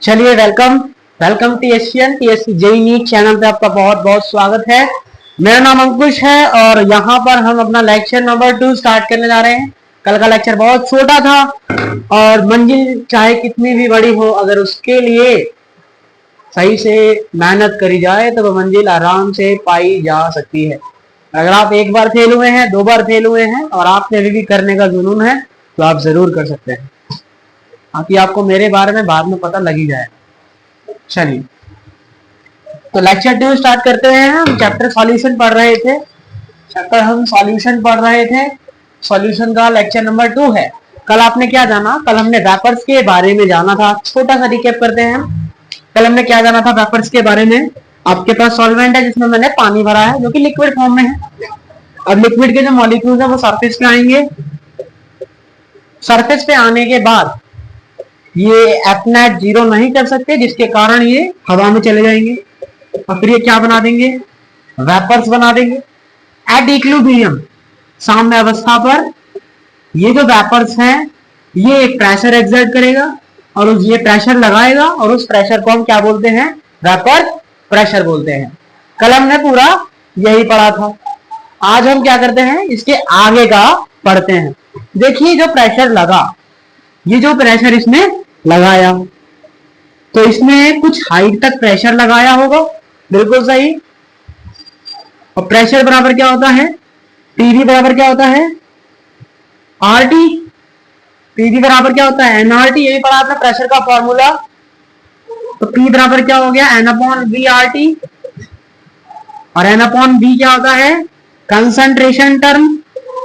चलिए welcome welcome TSC JE NEET channel पे आपका बहुत बहुत स्वागत है। मेरा नाम अंकुश है और यहाँ पर हम अपना लेक्चर नंबर 2 स्टार्ट करने जा रहे हैं। कल का लेक्चर बहुत छोटा था और मंजिल चाहे कितनी भी बड़ी हो, अगर उसके लिए सही से मेहनत करी जाए तो वो मंजिल आराम से पाई जा सकती है। अगर आप एक बार फेल हुए हैं, 2 बार फेल हुए हैं और आपने अभी भी करने का जुनून है तो आप जरूर कर सकते हैं। बाकी आपको मेरे बारे में बाद में पता लग ही जाएगा। चलिए तो लेक्चर 2 स्टार्ट करते हैं। हम चैप्टर सॉल्यूशन पढ़ रहे थे। सॉल्यूशन का लेक्चर नंबर 2 है। कल आपने क्या जाना? कल हमने रैपर्स के बारे में जाना था। छोटा सा रिकैप करते हैं। कल हमने क्या जाना था रैपर्स के बारे में? आपके पास सॉल्वेंट है जिसमें मैंने पानी भरा है जो कि लिक्विड फॉर्म में है। अब लिक्विड के जो मॉलिक्यूल्स है वो सरफेस पे आएंगे। सरफेस पे आने के बाद ये एफनेट 0 नहीं कर सकते, जिसके कारण ये हवा में चले जाएंगे और फिर ये क्या बना देंगे? वेपर्स बना देंगे। एट इक्विलिब्रियम, साम्य अवस्था पर, ये जो वेपर्स हैं ये एक प्रेशर एक्सर्ट करेगा और ये प्रेशर लगाएगा और उस प्रेशर को हम क्या बोलते हैं? वेपर प्रेशर बोलते हैं। कल हमने पूरा यही पढ़ा था। आज हम क्या करते हैं? इसके आगे का पढ़ते हैं। देखिए जो प्रेशर लगा, ये जो प्रेशर इसमें लगाया तो इसमें कुछ हाइट तक प्रेशर लगाया होगा, बिल्कुल सही। और प्रेशर बराबर क्या होता है? पीवी बराबर क्या होता है? आरटी। पीवी बराबर क्या होता है? एनआरटी। यही पढ़ा आपने प्रेशर का फॉर्मूला। तो पी बराबर क्या हो गया? N upon V R T. और एन अपॉन वी क्या होता है? Concentration term.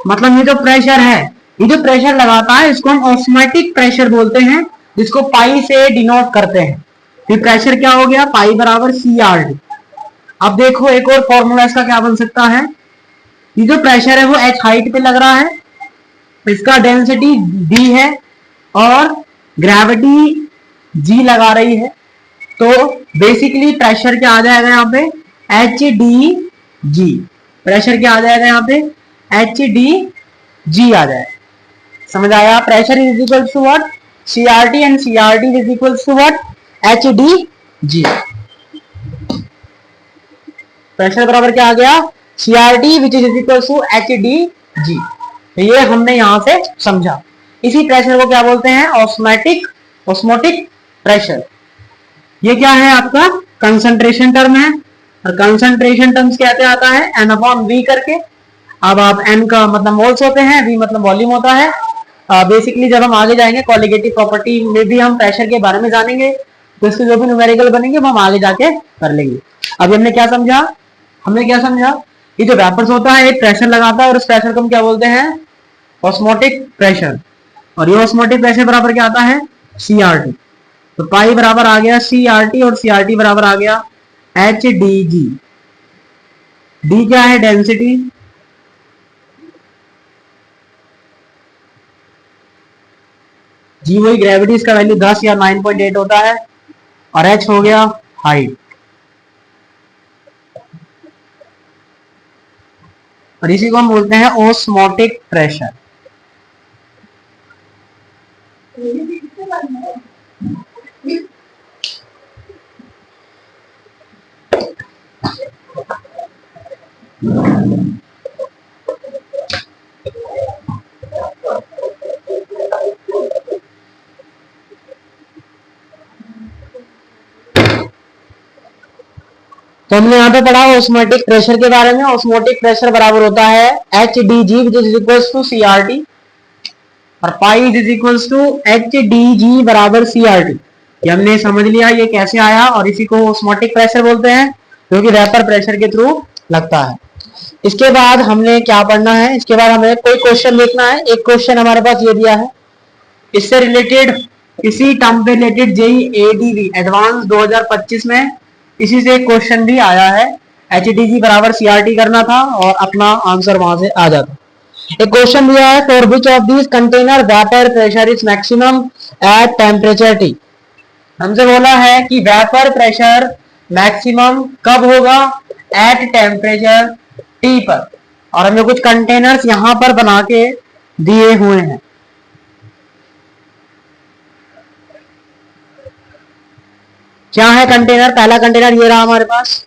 मतलब ये जो प्रेशर है, ये जो प्रेशर लगाता है इसको हम ऑस्मोटिक प्रेशर बोलते हैं, जिसको पाई से डिनोट करते हैं। फिर प्रेशर क्या हो गया? पाई बराबर सी आर टी। अब देखो एक और फॉर्मूला इसका क्या बन सकता है? ये जो प्रेशर है वो एच हाइट पे लग रहा है, इसका डेंसिटी डी है और ग्रेविटी जी लगा रही है। तो बेसिकली प्रेशर क्या आ जाएगा यहाँ पे? H D G. प्रेशर क्या आ जाएगा यहाँ पे? एच डी जी आ जाएगा। समझ आया? Pressure is equal to what? CRT and CRT is equals to what? HDG। Pressure बराबर क्या आ गया? CRT which is equals to HDG। तो ये हमने यहां से समझा। इसी प्रेशर को क्या बोलते हैं? Osmotic pressure. ये क्या है आपका? कंसंट्रेशन टर्म है और कंसंट्रेशन टर्म्स कहते आता है N अपॉन V करके। अब आप N का मतलब मोल्स होते हैं, V मतलब वॉल्यूम होता है। बेसिकली जब हम आगे जाएंगे कॉलिगेटिव प्रॉपर्टी में भी हम प्रेशर के बारे में जानेंगे, तो इसके जो भी न्यूमेरिकल बनेंगे वो हम आगे जाके कर लेंगे। अभी हमने क्या समझा? ये जो वेपर्स होता है एक प्रेशर लगाता है और उस प्रेशर को हम क्या बोलते हैं? Osmotic pressure. और ये ऑस्मोटिक प्रेशर बराबर क्या आता है? CRT। तो पाई बराबर आ गया CRT और CRT बराबर आ गया HDG। डी क्या है? डेंसिटी। जी वही ग्रेविटी, इसका वैल्यू 10 या 9.8 होता है। और एच हो गया हाइट। और इसी को हम बोलते हैं ऑस्मोटिक प्रेशर। तो हमने यहाँ पे पढ़ा ऑस्मोटिक प्रेशर के बारे में। ऑस्मोटिक प्रेशर बराबर होता है HDG which is equals to CRT और pi is equals to HDG बराबर CRT। ये हमने समझ लिया ये कैसे आया। और इसी को ऑस्मोटिक प्रेशर बोलते हैं जो कि वेपर प्रेशर के थ्रू लगता है। इसके बाद हमने क्या पढ़ना है? इसके बाद हमें कोई क्वेश्चन लिखना है। एक क्वेश्चन हमारे पास ये दिया है, इससे रिलेटेड, इसी टर्म पे रिलेटेड जेई एडीवी एडवांस 2025 में इसी से क्वेश्चन भी आया है। HDG बराबर CRT करना था और अपना आंसर वहां से आ जाता। एक क्वेश्चन दिया है, for which of this container vapour pressure is maximum at temperature T। हमसे बोला है कि वेपर प्रेशर मैक्सिमम कब होगा? एट टेम्परेचर T पर। और हमें कुछ कंटेनर्स यहां पर बना के दिए हुए हैं। क्या है कंटेनर? पहला कंटेनर ये रहा हमारे पास,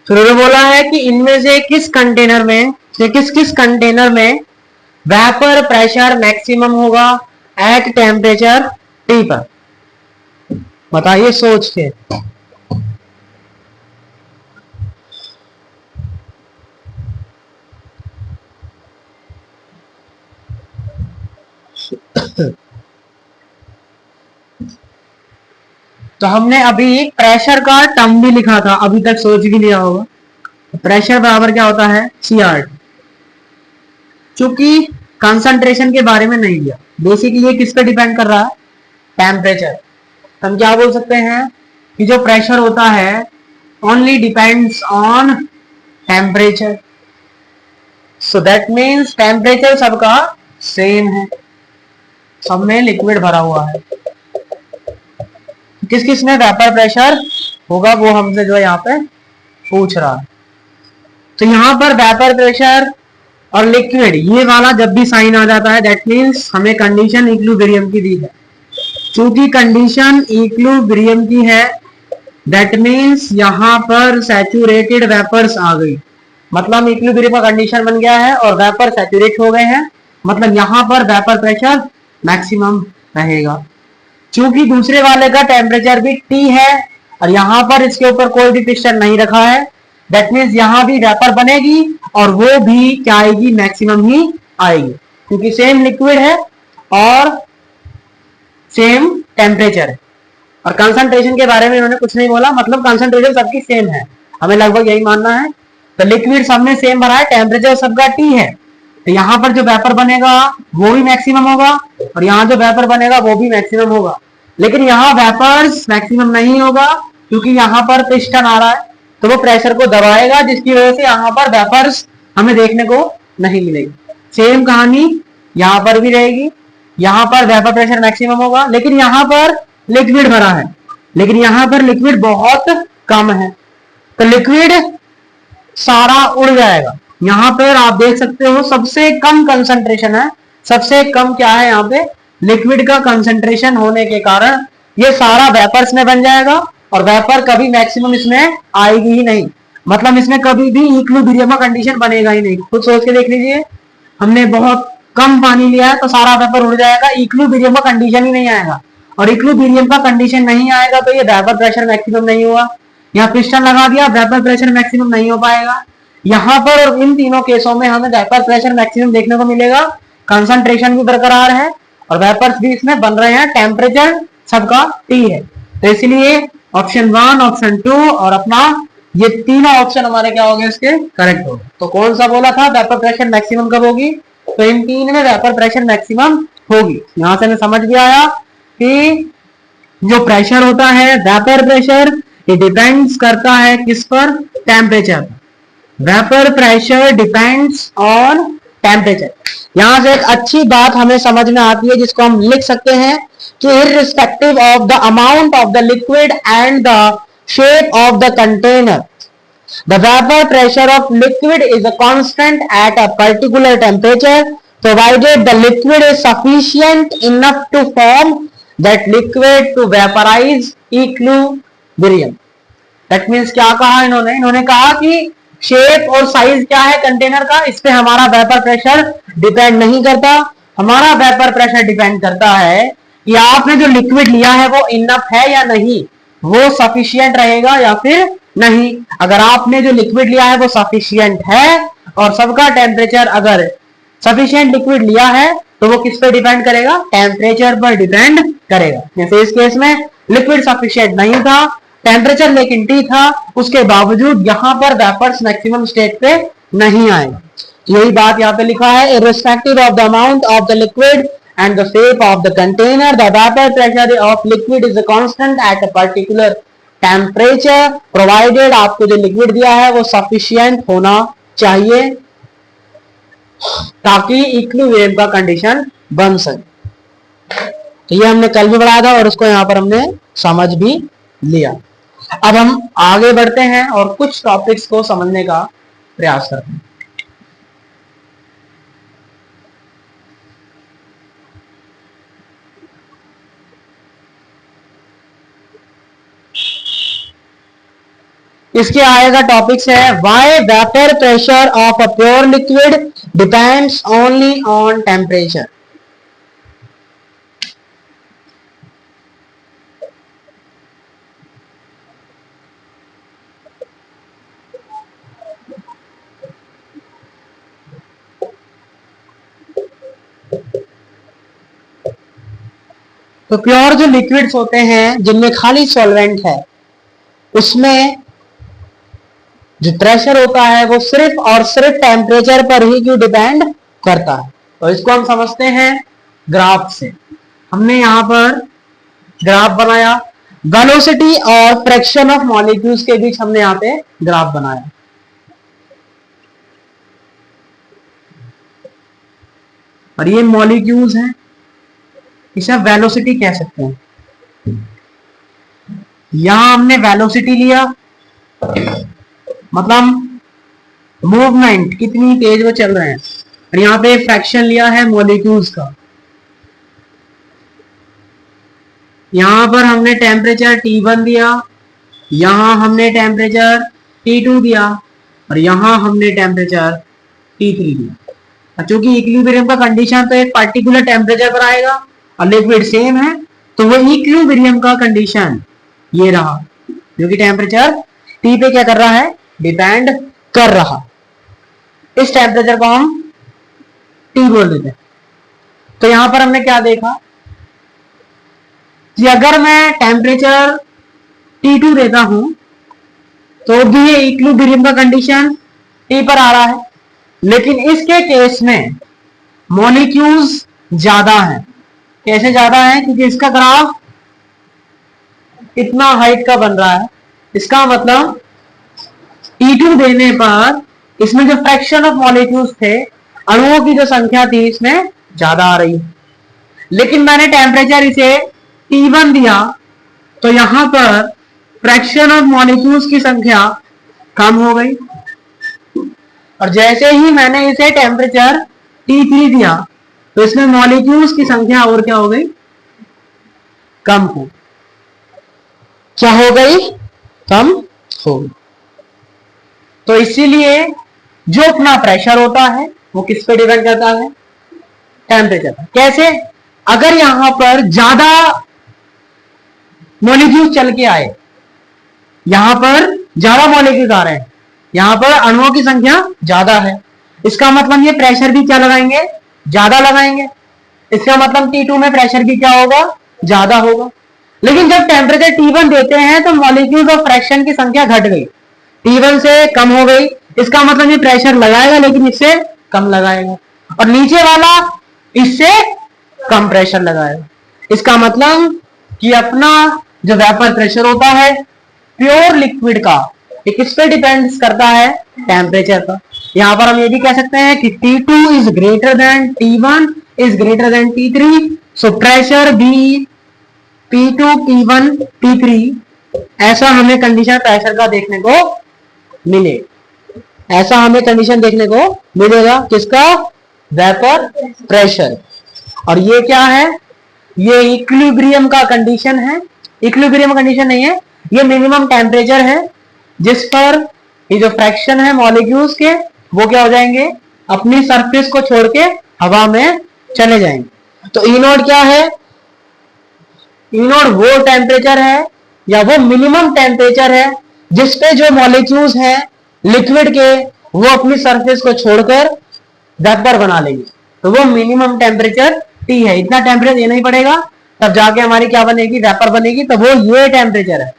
फिर उन्होंने बोला है कि इनमें से किस कंटेनर में से किस किस कंटेनर में वेपर प्रेशर मैक्सिमम होगा एट टेम्परेचर टी पर। बताइए सोच के। तो हमने अभी प्रेशर का टर्म भी लिखा था, अभी तक सोच भी लिया होगा। प्रेशर बराबर क्या होता है? CR। चूंकि कंसंट्रेशन के बारे में नहीं लिया, बेसिकली ये किस पे डिपेंड कर रहा है? टेम्परेचर। हम क्या बोल सकते हैं कि जो प्रेशर होता है only depends on temperature, so that means temperature सबका सेम है, सब में लिक्विड भरा हुआ है। किस किस में वेपर प्रेशर होगा वो हमसे जो है यहाँ पे पूछ रहा है। तो यहाँ पर वेपर प्रेशर और लिक्विड ये वाला जब भी साइन आ जाता है दैट मीन्स हमें कंडीशन इक्विलिब्रियम की दी है। चूंकि कंडीशन इक्विलिब्रियम की है दैट मीन्स यहाँ पर सैचुरेटेड वेपर्स आ गई, मतलब इक्विलिब्रियम का कंडीशन बन गया है और वेपर सैचुरेट हो गए हैं, मतलब यहाँ पर वेपर प्रेशर मैक्सिमम रहेगा। चूंकि दूसरे वाले का टेम्परेचर भी T है और यहाँ पर इसके ऊपर कोई भी पिस्टन नहीं रखा है दैट मीन्स यहाँ भी वेपर बनेगी और वो भी क्या आएगी? मैक्सिमम ही आएगी, क्योंकि सेम लिक्विड है और सेम टेम्परेचर है। और कंसंट्रेशन के बारे में इन्होंने कुछ नहीं बोला, मतलब कंसंट्रेशन सबकी सेम है, हमें लगभग यही मानना है। तो लिक्विड सब में सेम भरा है, टेम्परेचर सबका T है, तो यहाँ पर जो वेपर बनेगा वो भी मैक्सिमम होगा और यहाँ जो वेपर बनेगा वो भी मैक्सिमम होगा। लेकिन यहाँ वेपर्स मैक्सिमम नहीं होगा क्योंकि यहाँ पर पिस्टन आ रहा है, तो वो प्रेशर को दबाएगा जिसकी वजह से यहाँ पर वेपर्स हमें देखने को नहीं मिलेगी। सेम कहानी यहाँ पर भी रहेगी, यहाँ पर वेपर प्रेशर मैक्सिमम होगा लेकिन यहाँ पर लिक्विड भरा है, लेकिन यहाँ पर लिक्विड बहुत कम है, तो लिक्विड सारा उड़ जाएगा। यहाँ पर आप देख सकते हो सबसे कम कंसंट्रेशन है, सबसे कम क्या है यहाँ पे? लिक्विड का कंसंट्रेशन होने के कारण ये सारा वेपर्स में बन जाएगा और वेपर कभी मैक्सिमम इसमें आएगी ही नहीं, मतलब इसमें कभी भी इक्विलिब्रियम का कंडीशन बनेगा ही नहीं। खुद सोच के देख लीजिए, हमने बहुत कम पानी लिया है तो सारा वेपर उड़ जाएगा, इक्विलिब्रियम का कंडीशन ही नहीं आएगा, और इक्विलिब्रियम का कंडीशन नहीं आएगा तो ये वेपर प्रेशर मैक्सिमम नहीं हुआ। यहाँ पिस्टन लगा दिया, वेपर प्रेशर मैक्सिमम नहीं हो पाएगा। यहाँ पर और इन तीनों केसों में हमें वेपर प्रेशर मैक्सिमम देखने को मिलेगा, कंसंट्रेशन भी बरकरार है और वेपर्स भी इसमें बन रहे हैं, टेम्परेचर सबका T है। तो इसलिए ऑप्शन 1, ऑप्शन 2 और अपना ये तीनों ऑप्शन हमारे क्या हो गए? इसके करेक्ट हो गए। तो कौन सा बोला था वेपर प्रेशर मैक्सिमम कब होगी? तो इन तीन में वेपर प्रेशर मैक्सिमम होगी। यहां से हमें समझ भी आया कि जो प्रेशर होता है वेपर प्रेशर, ये डिपेंड्स करता है किस पर? Temperature. Vapour pressure depends on temperature. यहां से एक अच्छी बात हमें समझ में आती है जिसको हम लिख सकते हैं कि irrespective of the amount of the liquid and the shape of the container, the vapor pressure of liquid is a constant at a particular temperature provided the liquid is sufficient enough to form that liquid to vaporize equilibrium। That means क्या कहा इन्होंने? इन्होंने कहा कि shape और size क्या है container का, इस पे हमारा वेपर प्रेशर डिपेंड नहीं करता। हमारा वेपर प्रेशर डिपेंड करता है कि आपने जो लिक्विड लिया है वो इनफ है या नहीं, वो सफिशिएंट रहेगा या फिर नहीं। अगर आपने जो लिक्विड लिया है वो सफिशिएंट है और सबका टेम्परेचर अगर सफिशिएंट लिक्विड लिया है तो वो किस पे डिपेंड करेगा? टेम्परेचर पर डिपेंड करेगा। जैसे इस केस में लिक्विड सफिशिएंट नहीं था, टेम्परेचर लेकिन T था, उसके बावजूद यहां पर वेपर्स मैक्सिमम स्टेट पे नहीं आएगा। यही बात यहाँ पे लिखा है, irrespective of the amount of the liquid and the shape of the container, the vapor pressure of liquid is a constant at a particular temperature, provided आपको जो लिक्विड दिया है वो sufficient होना चाहिए ताकि इक्विलिब्रियम का कंडीशन बन सके। तो ये हमने कल भी पढ़ाया था और उसको यहाँ पर हमने समझ भी लिया। अब हम आगे बढ़ते हैं और कुछ टॉपिक्स को समझने का प्रयास करते हैं। इसके आगे का टॉपिक्स है why vapour pressure of a pure liquid depends only on temperature. तो प्योर जो लिक्विड्स होते हैं जिनमें खाली सॉल्वेंट है उसमें जो प्रेशर होता है वो सिर्फ और सिर्फ टेम्परेचर पर ही क्यों डिपेंड करता है। तो इसको हम समझते हैं ग्राफ से। हमने यहां पर ग्राफ बनाया, वेलोसिटी और फ्रैक्शन ऑफ मॉलिक्यूल्स के बीच हमने यहां पे ग्राफ बनाया। और ये मॉलिक्यूल्स हैं, इसे आप वेलोसिटी कह सकते हैं। यहां हमने वेलोसिटी लिया, मतलब मूवमेंट कितनी तेज वो चल रहे हैं, और यहाँ पे फ्रैक्शन लिया है मॉलिक्यूल्स का। यहां पर हमने टेम्परेचर T1 दिया, यहां हमने टेम्परेचर T2 दिया और यहां हमने टेम्परेचर T3 दिया। चूंकि इक्विलिब्रियम का कंडीशन तो एक पर्टिकुलर टेम्परेचर पर आएगा और लिक्विड सेम है, तो वो इक्विलिब्रियम का कंडीशन ये रहा, क्योंकि टेम्परेचर T पे क्या कर रहा है, डिपेंड कर रहा। इस टेम्परेचर को हम T बोल देते हैं। तो यहां पर हमने क्या देखा कि अगर मैं टेम्परेचर T2 देता हूं तो भी ये इक्विलिब्रियम का कंडीशन T पर आ रहा है, लेकिन इसके केस में मॉलिक्यूल्स ज्यादा हैं। कैसे ज्यादा है, क्योंकि इसका ग्राफ इतना हाइट का बन रहा है। इसका मतलब T2 देने पर इसमें जो फ्रैक्शन ऑफ मॉलिक्यूल्स थे, अणुओं की जो संख्या थी इसमें ज्यादा आ रही है। लेकिन मैंने टेम्परेचर इसे T1 दिया तो यहां पर फ्रैक्शन ऑफ मॉलिक्यूल्स की संख्या कम हो गई, और जैसे ही मैंने इसे टेम्परेचर T3 दिया तो इसमें मॉलिक्यूल्स की संख्या और क्या हो गई, कम हो, क्या हो गई, कम हो गई। तो इसीलिए जो अपना प्रेशर होता है वो किस पे डिपेंड करता है, टेम्परेचर पर। कैसे, अगर यहां पर ज्यादा मॉलिक्यूल चल के आए, यहां पर ज्यादा मॉलिक्यूल आ रहे हैं, यहां पर अणुओं की संख्या ज्यादा है, इसका मतलब ये प्रेशर भी क्या लगाएंगे, ज्यादा लगाएंगे। इसका मतलब T2 में प्रेशर भी क्या होगा, ज्यादा होगा। लेकिन जब टेम्परेचर T1 देते हैं तो मॉलिक्यूल्स और फ्रैक्शन की संख्या घट गई, T1 से कम हो गई। इसका मतलब ये प्रेशर लगाएगा लेकिन इससे कम लगाएगा, और नीचे वाला इससे कम प्रेशर लगाएगा। इसका मतलब कि अपना जो वेपर प्रेशर होता है प्योर लिक्विड का, ये किस पे डिपेंड करता है, टेम्परेचर पर। यहां पर हम ये भी कह सकते हैं कि T2 is greater than T1 is greater than T3, so pressure be P2 P1 P3, ऐसा हमें कंडीशन प्रेशर का देखने को मिले, ऐसा हमें कंडीशन देखने को मिलेगा। किसका, वेपर प्रेशर। और ये क्या है, ये इक्विलिब्रियम का कंडीशन है। इक्विलिब्रियम कंडीशन नहीं है, ये मिनिमम टेम्परेचर है जिस पर ये जो फ्रैक्शन है मॉलिक्यूल्स के वो क्या हो जाएंगे, अपनी सरफेस को छोड़ के हवा में चले जाएंगे। तो ई नोट क्या है, ई नोट वो टेम्परेचर है या वो मिनिमम टेम्परेचर है जिसपे जो मॉलिक्यूल्स हैं लिक्विड के वो अपनी सरफेस को छोड़कर वेपर बना लेंगे। तो वो मिनिमम टेम्परेचर T है। इतना टेम्परेचर देना ही पड़ेगा तब जाके हमारी क्या बनेगी, वेपर बनेगी। तो वो ये टेम्परेचर है।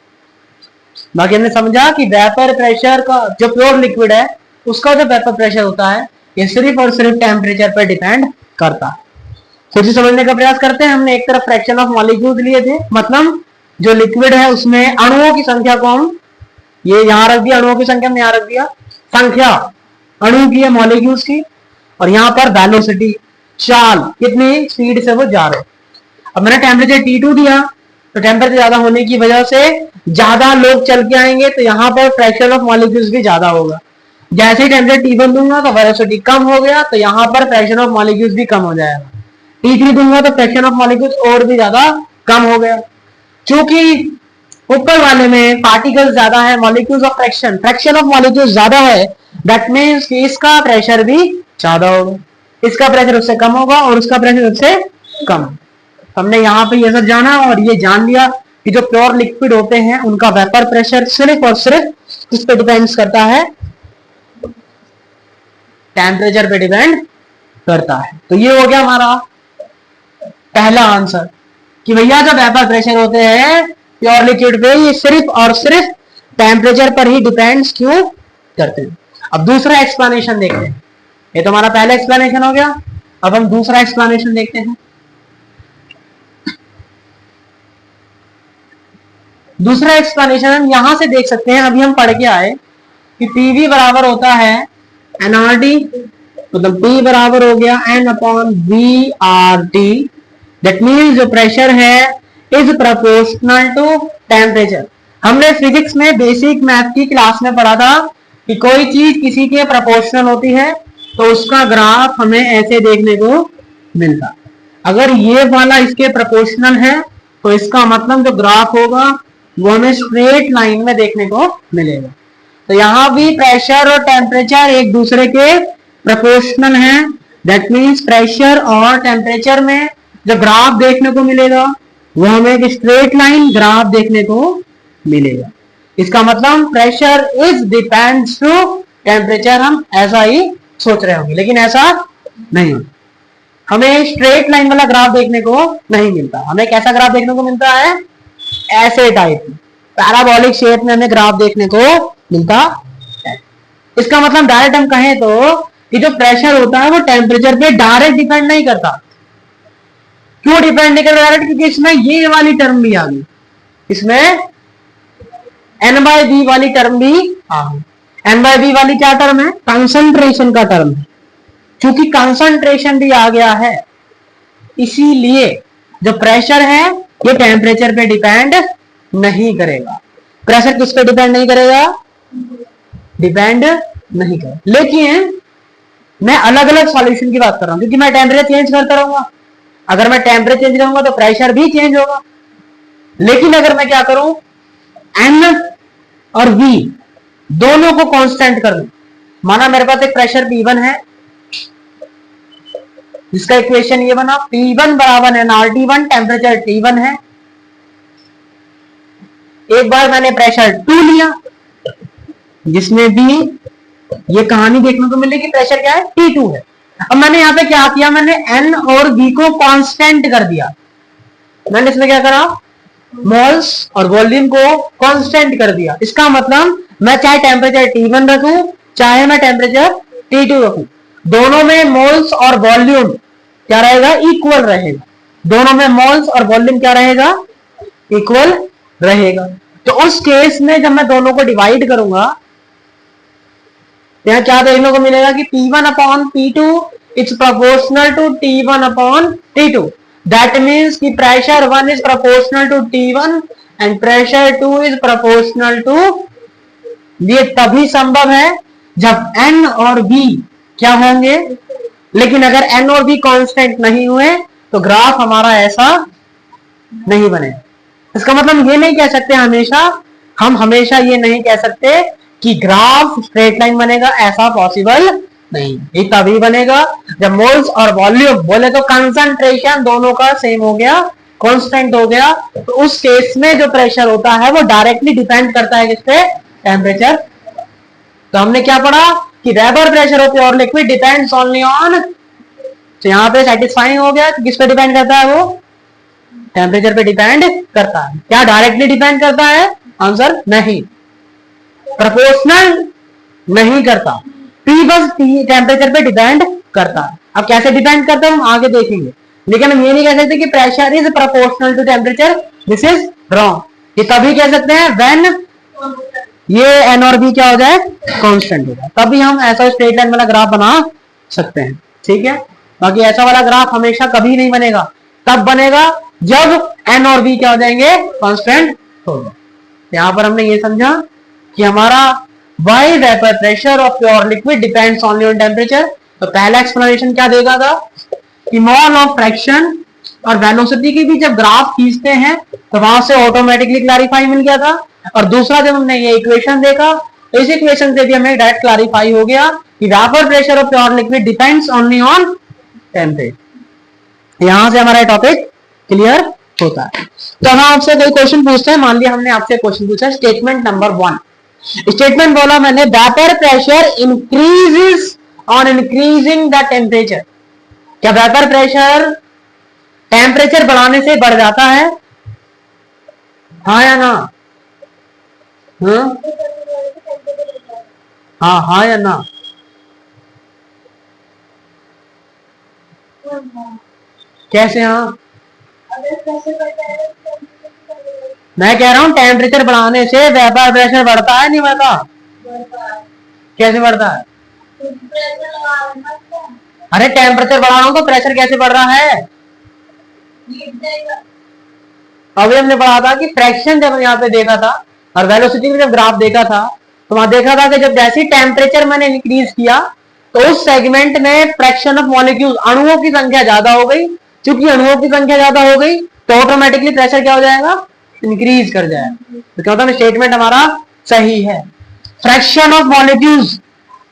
बाकी हमने समझा कि वेपर प्रेशर का जो प्योर लिक्विड है उसका जो वेपर प्रेशर होता है ये सिर्फ और सिर्फ टेम्परेचर पर डिपेंड करता है। सोचिए, समझने का प्रयास करते हैं। हमने एक तरफ फ्रैक्शन ऑफ मॉलिक्यूल्स लिए थे, मतलब जो लिक्विड है उसमें अणुओं की संख्या को हम ये यहां रख दिया, अणुओं की संख्या में यहां रख दिया, संख्या अणु की है मॉलिक्यूल्स की, और यहां पर वेलोसिटी चाल कितनी स्पीड से वो जा रहे। अब मैंने टेम्परेचर T2 दिया, तो टेम्परेचर ज्यादा होने की वजह से ज्यादा लोग चल के आएंगे, तो यहाँ पर फ्रैक्शन ऑफ मॉलिक्यूल्स भी ज्यादा होगा। जैसे ही टेम्परेचर T1 दूंगा तो वेलोसिटी कम हो गया, तो यहाँ पर फ्रैक्शन ऑफ मॉलिक्यूल्स भी कम हो जाएगा। T3 दूंगा तो फ्रैक्शन ऑफ मॉलिक्यूल्स और भी ज्यादा कम हो गया। क्योंकि ऊपर वाले में पार्टिकल्स ज्यादा है, molecules of fraction of molecules ज्यादा है, दैट मींस कि इसका प्रेशर भी ज्यादा होगा, इसका प्रेशर उससे कम होगा और उसका प्रेशर उससे कम। हमने यहाँ पे ये सब जाना और ये जान लिया कि जो प्योर लिक्विड होते हैं उनका वेपर प्रेशर सिर्फ और सिर्फ किस पे डिपेंड करता है, टेम्परेचर पे डिपेंड करता है। तो ये हो गया हमारा पहला आंसर कि भैया जो वेपर प्रेशर होते हैं प्योर लिक्विड पे, ये सिर्फ और सिर्फ टेम्परेचर पर ही डिपेंड्स क्यों करते हैं। अब दूसरा एक्सप्लेनेशन देखते हैं। ये तो हमारा पहला एक्सप्लेनेशन हो गया, अब हम दूसरा एक्सप्लेनेशन देखते हैं। दूसरा एक्सप्लेनेशन हम यहां से देख सकते हैं, अभी हम पढ़ के आए कि पीवी बराबर होता है एनआरटी, मतलब पी बराबर हो गया n upon V R T. That means जो प्रेशर है इज प्रोपोर्शनल टू टेम्परेचर। हमने फिजिक्स में बेसिक मैथ की क्लास में पढ़ा था कि कोई चीज किसी के प्रोपोर्शनल होती है तो उसका ग्राफ हमें ऐसे देखने को मिलता। अगर ये वाला इसके प्रोपोर्शनल है तो इसका मतलब जो ग्राफ होगा वो हमें स्ट्रेट लाइन में देखने को मिलेगा। तो यहां भी प्रेशर और टेम्परेचर एक दूसरे के प्रोपोर्शनल हैं। दैट मींस प्रेशर और टेम्परेचर में जो ग्राफ देखने को मिलेगा वो हमें एक स्ट्रेट लाइन ग्राफ देखने को मिलेगा। इसका मतलब pressure is depends to temperature. हम ऐसा ही सोच रहे होंगे, लेकिन ऐसा नहीं, हमें स्ट्रेट लाइन वाला ग्राफ देखने को नहीं मिलता। हमें कैसा ग्राफ देखने को मिलता है, ऐसे टाइप पैराबोलिक शेप में हमें ग्राफ देखने को मिलता है। इसका मतलब डायरेक्ट हम कहें तो कि जो प्रेशर होता है वो टेम्परेचर पे डायरेक्ट डिपेंड नहीं करता। क्यों डिपेंड नहीं करता डायरेक्ट, क्योंकि इसमें ये वाली टर्म भी आ गई, इसमें एन बाय बी वाली टर्म भी आ गई। एन बाय बी वाली क्या टर्म है, कंसंट्रेशन का टर्म है। क्योंकि कंसंट्रेशन भी आ गया है, इसीलिए जो प्रेशर है ये टेम्परेचर पे डिपेंड नहीं करेगा। प्रेशर किस पे डिपेंड नहीं करेगा, डिपेंड नहीं करेगा। लेकिन मैं अलग अलग सॉल्यूशन की बात कर रहा हूं, क्योंकि मैं टेम्परेचर चेंज करता रहूंगा। अगर मैं टेम्परेचर चेंज करूंगा तो प्रेशर भी चेंज होगा। लेकिन अगर मैं क्या करूं, एन और वी दोनों को कांस्टेंट कर दूं। माना मेरे पास एक प्रेशर P1 है जिसका इक्वेशन ये बना, P1 बराबर है nRT1, टेम्परेचर T1 है। एक बार मैंने प्रेशर 2 लिया जिसमें भी ये कहानी देखने को मिली कि प्रेशर क्या है, T2 है। अब मैंने यहां पे क्या किया, मैंने N और V को कांस्टेंट कर दिया। मैंने इसमें क्या करा, मोल्स और वॉल्यूम को कांस्टेंट कर दिया। इसका मतलब मैं चाहे टेम्परेचर T1 रखूं चाहे मैं टेम्परेचर T2 रखूं, दोनों में मोल्स और वॉल्यूम क्या रहेगा, इक्वल रहेगा। दोनों में मोल्स और वॉल्यूम क्या रहेगा, इक्वल रहेगा। तो उस केस में जब मैं दोनों को डिवाइड करूंगा यहाँ क्या देखने को मिलेगा कि P1 upon P2 it's proportional to T1 upon T2। That means कि pressure 1 is proportional to T1 and pressure 2 is proportional to. ये तभी संभव है जब N और V क्या होंगे, लेकिन अगर N और V कांस्टेंट नहीं हुए तो ग्राफ हमारा ऐसा नहीं बने। इसका मतलब ये नहीं कह सकते हम हमेशा ये नहीं कह सकते कि ग्राफ स्ट्रेट लाइन बनेगा, ऐसा पॉसिबल नहीं। ये तभी बनेगा जब मोल्स और वॉल्यूम बोले तो कंसंट्रेशन दोनों का सेम हो गया, कांस्टेंट हो गया। तो उस केस में जो प्रेशर होता है वो डायरेक्टली डिपेंड करता है किस पे, टेम्परेचर। तो हमने क्या पढ़ा कि vapour pressure of pure liquid depends only on, तो यहां पे सेटिस्फाइंग हो गया कि किस पे डिपेंड करता है, वो टेम्परेचर पे डिपेंड करता है। क्या डायरेक्टली डिपेंड करता है, आंसर नहीं। प्रोपोर्शनल नहीं करता, P बस टेम्परेचर पे डिपेंड करता है। अब कैसे डिपेंड करता है हम आगे देखेंगे, लेकिन हम ये नहीं कह सकते कि pressure is proportional to temperature, this is wrong. ये तभी कह सकते हैं व्हेन ये एन और बी क्या हो जाए, कांस्टेंट हो जाए, तभी हम ऐसा स्ट्रेट लाइन वाला ग्राफ बना सकते हैं, ठीक है। बाकी ऐसा वाला ग्राफ हमेशा कभी नहीं बनेगा, तब बनेगा जब एन और बी क्या हो जाएंगे, कांस्टेंट होगा। यहां पर हमने ये समझा कि हमारा वाई vapour pressure of pure liquid depends only on temperature. तो पहला एक्सप्लेनेशन क्या देगा था कि मोल ऑफ फ्रैक्शन और वेलोसिटी की भी जब ग्राफ खींचते हैं तो वहां से ऑटोमेटिकली क्लैरिफाई मिल गया था। और दूसरा जब हमने ये इक्वेशन देखा तो इस इक्वेशन से भी हमें डायरेक्ट क्लैरिफाई हो गया कि vapour pressure of pure liquid depends only on temperature. यहां से हमारा टॉपिक क्लियर होता है। तो हम आपसे कोई क्वेश्चन पूछते हैं, मान लिया हमने आपसे क्वेश्चन पूछा स्टेटमेंट नंबर 1। स्टेटमेंट बोला मैंने vapour pressure increases on increasing the temperature. क्या वेपर प्रेशर टेम्परेचर बढ़ाने से बढ़ जाता है, हाँ या ना? हाँ हाँ या ना? कैसे? हाँ, मैं कह रहा हूं टेम्परेचर बढ़ाने से वेपर प्रेशर बढ़ता है, नहीं बढ़ता? कैसे बढ़ता है? अरे टेम्परेचर बढ़ा रहा हूं तो प्रेशर कैसे बढ़ रहा है? अभी हमने पढ़ा था कि फ्रैक्शन जब यहाँ पे देखा था और वेलोसिटी में जब ग्राफ देखा था तो वहां देखा था कि जब जैसे टेम्परेचर मैंने इंक्रीज किया तो उस सेगमेंट में फ्रैक्शन ऑफ मॉलिक्यूल, अणुओं की संख्या ज्यादा हो गई। चूंकि अणुओं की संख्या ज्यादा हो गई तो ऑटोमेटिकली प्रेशर क्या हो जाएगा, इंक्रीज कर जाएगा। तो क्या होता है, स्टेटमेंट हमारा सही है। फ्रैक्शन ऑफ मॉलिक्यूल्स,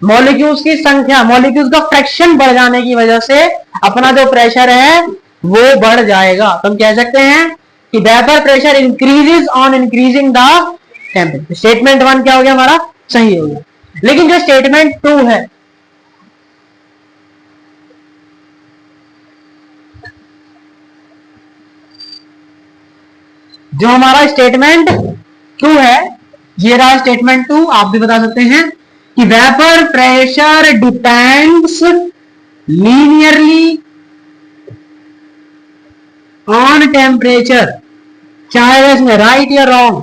मॉलिक्यूल्स की संख्या, मॉलिक्यूल्स का फ्रैक्शन बढ़ जाने की वजह से अपना जो प्रेशर है वो बढ़ जाएगा। तो हम कह सकते हैं कि vapour pressure increases on increasing the temperature. Statement 1 क्या हो गया हमारा, सही हो गया। लेकिन जो स्टेटमेंट 2 है, जो हमारा स्टेटमेंट 2 है, ये रहा स्टेटमेंट 2। आप भी बता सकते हैं कि vapour pressure depends linearly on temperature. क्या है इसमें, राइट या रॉन्ग?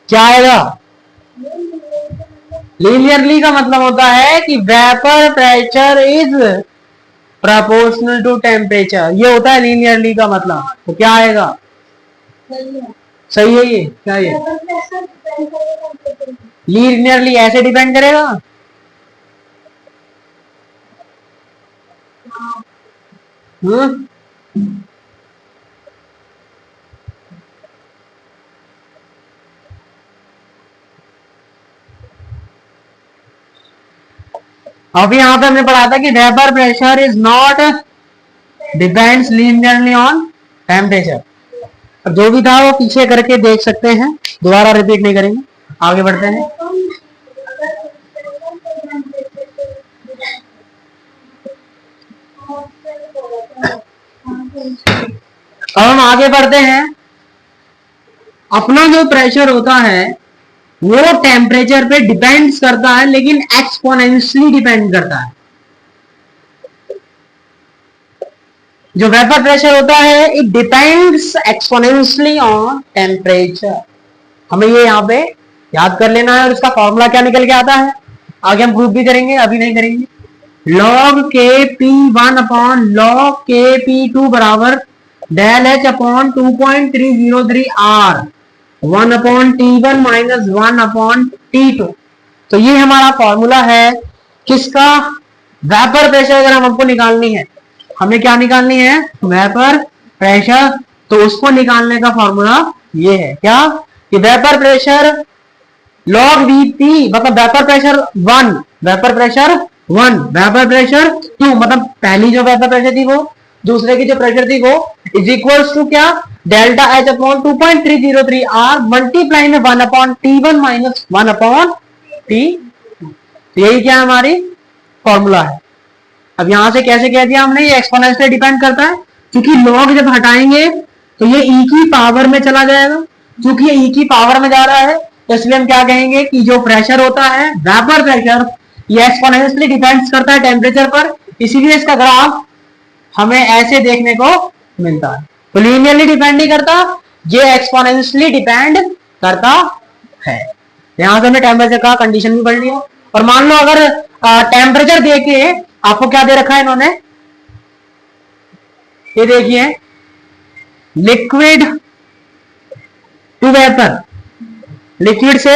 क्या आएगा? लीनियरली का मतलब होता है कि vapour pressure is proportional to temperature, ये होता है लीनियरली का मतलब। तो क्या आएगा, सही है ये? क्या ये लीनियरली ऐसे डिपेंड करेगा? अभी यहां पे हमने पढ़ा था कि vapour pressure is not depends linearly on temperature. अब जो भी था वो पीछे करके देख सकते हैं, दोबारा रिपीट नहीं करेंगे, आगे बढ़ते हैं। अब हम आगे बढ़ते हैं। अपना जो प्रेशर होता है वो टेम्परेचर पे डिपेंड्स करता है, लेकिन एक्सपोनेंशियली डिपेंड करता है। जो वेपर प्रेशर होता है it depends exponentially on temperature. हमें ये यहाँ पे याद कर लेना है और इसका फॉर्मूला क्या निकल के आता है, आगे हम प्रूफ भी करेंगे, अभी नहीं करेंगे। log Kp1 upon log Kp2 बराबर del H upon 2.303 R 1 upon T1 minus 1 upon T2। तो ये हमारा फॉर्मूला है किसका, वेपर प्रेशर। अगर हमको निकालनी है, हमें क्या निकालनी है, वेपर प्रेशर, तो उसको निकालने का फॉर्मूला ये है क्या, कि वेपर प्रेशर log Vp मतलब vapour pressure 1, vapour pressure 1, vapour pressure 2 मतलब पहली जो वेपर प्रेशर थी वो, दूसरे की जो प्रेशर थी वो, इज इक्वल्स टू क्या, delta H upon 2.303 R multiply में 1 upon T1 minus 1 upon T। यही क्या हमारी फॉर्मूला है। अब यहां से कैसे कह दिया हमने, ये एक्सपोनेंशियल डिपेंड करता है, क्योंकि लॉग जब हटाएंगे तो ये ई की पावर में चला जाएगा। क्योंकि ये ई की पावर में जा रहा है तो इसलिए हम क्या कहेंगे कि जो प्रेशर होता है वेपर प्रेशर, ये एक्सपोनेंशियली डिपेंड्स करता है टेम्परेचर पर, इसीलिए इसका ग्राफ हमें ऐसे देखने को मिलता है। तो लीनियरली डिपेंड नहीं करता, ये एक्सपोनेंशियली डिपेंड करता है। यहां से हमने टेम्परेचर का कंडीशन भी पढ़ लिया। और मान लो अगर टेम्परेचर देके आपको क्या दे रखा है इन्होंने, ये देखिए लिक्विड टू वेपर, लिक्विड से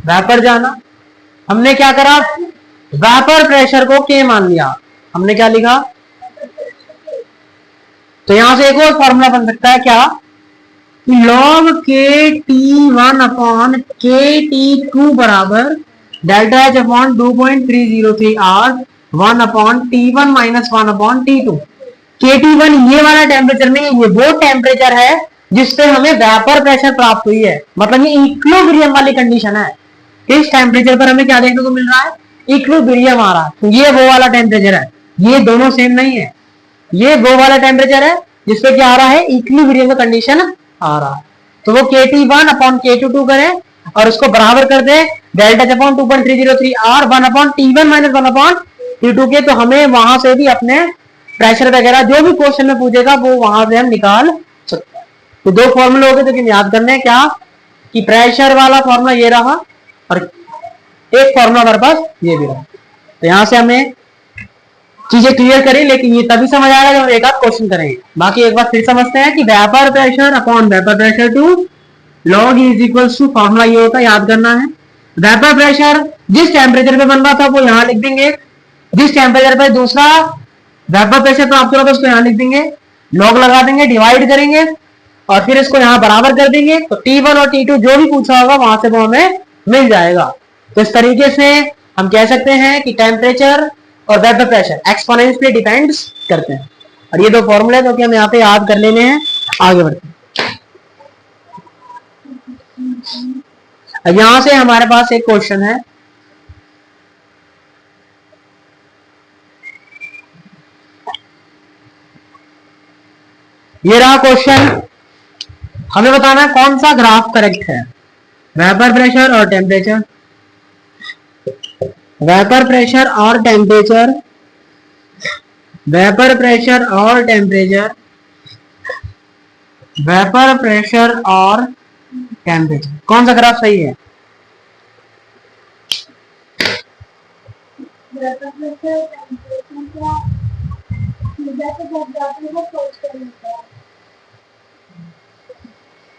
वेपर जाना, हमने क्या करा वेपर प्रेशर को के मान लिया, हमने क्या लिखा, तो यहां से एक और फॉर्मूला बन सकता है क्या, log K T one upon K T two बराबर delta H upon 2.303 R 1 upon T one minus 1 upon T two. K T one ये वाला टेम्परेचर नहीं, ये वो टेम्परेचर है जिससे हमें वेपर प्रेशर प्राप्त हुई है, मतलब ये इक्विलिब्रियम वाली कंडीशन है। इस टेम्परेचर पर हमें क्या देखने को मिल रहा है, इक्विलिब्रियम आ रहा है। तो ये वो वाला टेम्परेचर है, ये दोनों सेम नहीं है, ये वो वाला टेम्परेचर है जिसपे क्या आ रहा है, इक्विलिब्रियम का कंडीशन आ रहा है। तो वो K T one upon K two टू करें और उसको बराबर कर दे delta upon 2.303 R 1 upon T one minus 1 upon T two के, तो हमें वहां से भी अपने प्रेशर वगैरह जो भी क्वेश्चन में पूछेगा वो वहां से हम निकाल सकते हैं। तो दो फॉर्मूले हो गए, तो याद करने क्या कि प्रेशर वाला फॉर्मूला ये रहा और एक फॉर्मूला हमारे पास ये भी रहा। तो यहां से हमें चीजें क्लियर करें, लेकिन ये तभी समझ आएगा जब हम एक आध क्वेश्चन करेंगे। बाकी एक बार फिर समझते हैं कि vapour pressure upon vapour pressure two log is equals to, formula ये होता है, याद करना है। वेपर प्रेशर जिस टेम्परेचर पे बन रहा था वो यहां लिख देंगे, जिस टेम्परेचर पे दूसरा वेपर प्रेशर प्राप्त हो रहा था उसको यहां लिख देंगे, लॉग लगा देंगे, डिवाइड करेंगे और फिर इसको यहां बराबर कर देंगे। तो T1 और T2 जो भी पूछा होगा वहां से वो हमें मिल जाएगा। तो इस तरीके से हम कह सकते हैं कि टेम्परेचर और वेपर प्रेशर एक्सपोनेंशियली डिपेंड्स करते हैं। और ये दो फॉर्मूले जो कि हम यहाँ पे याद कर लेने हैं, आगे बढ़ते हैं। यहां से हमारे पास एक क्वेश्चन है, ये रहा क्वेश्चन, हमें बताना है कौन सा ग्राफ करेक्ट है, वेपर प्रेशर और टेम्परेचर, वेपर प्रेशर और टेम्परेचर, वेपर प्रेशर और टेम्परेचर, वेपर प्रेशर और टेम्परेचर, कौन सा ग्राफ सही है?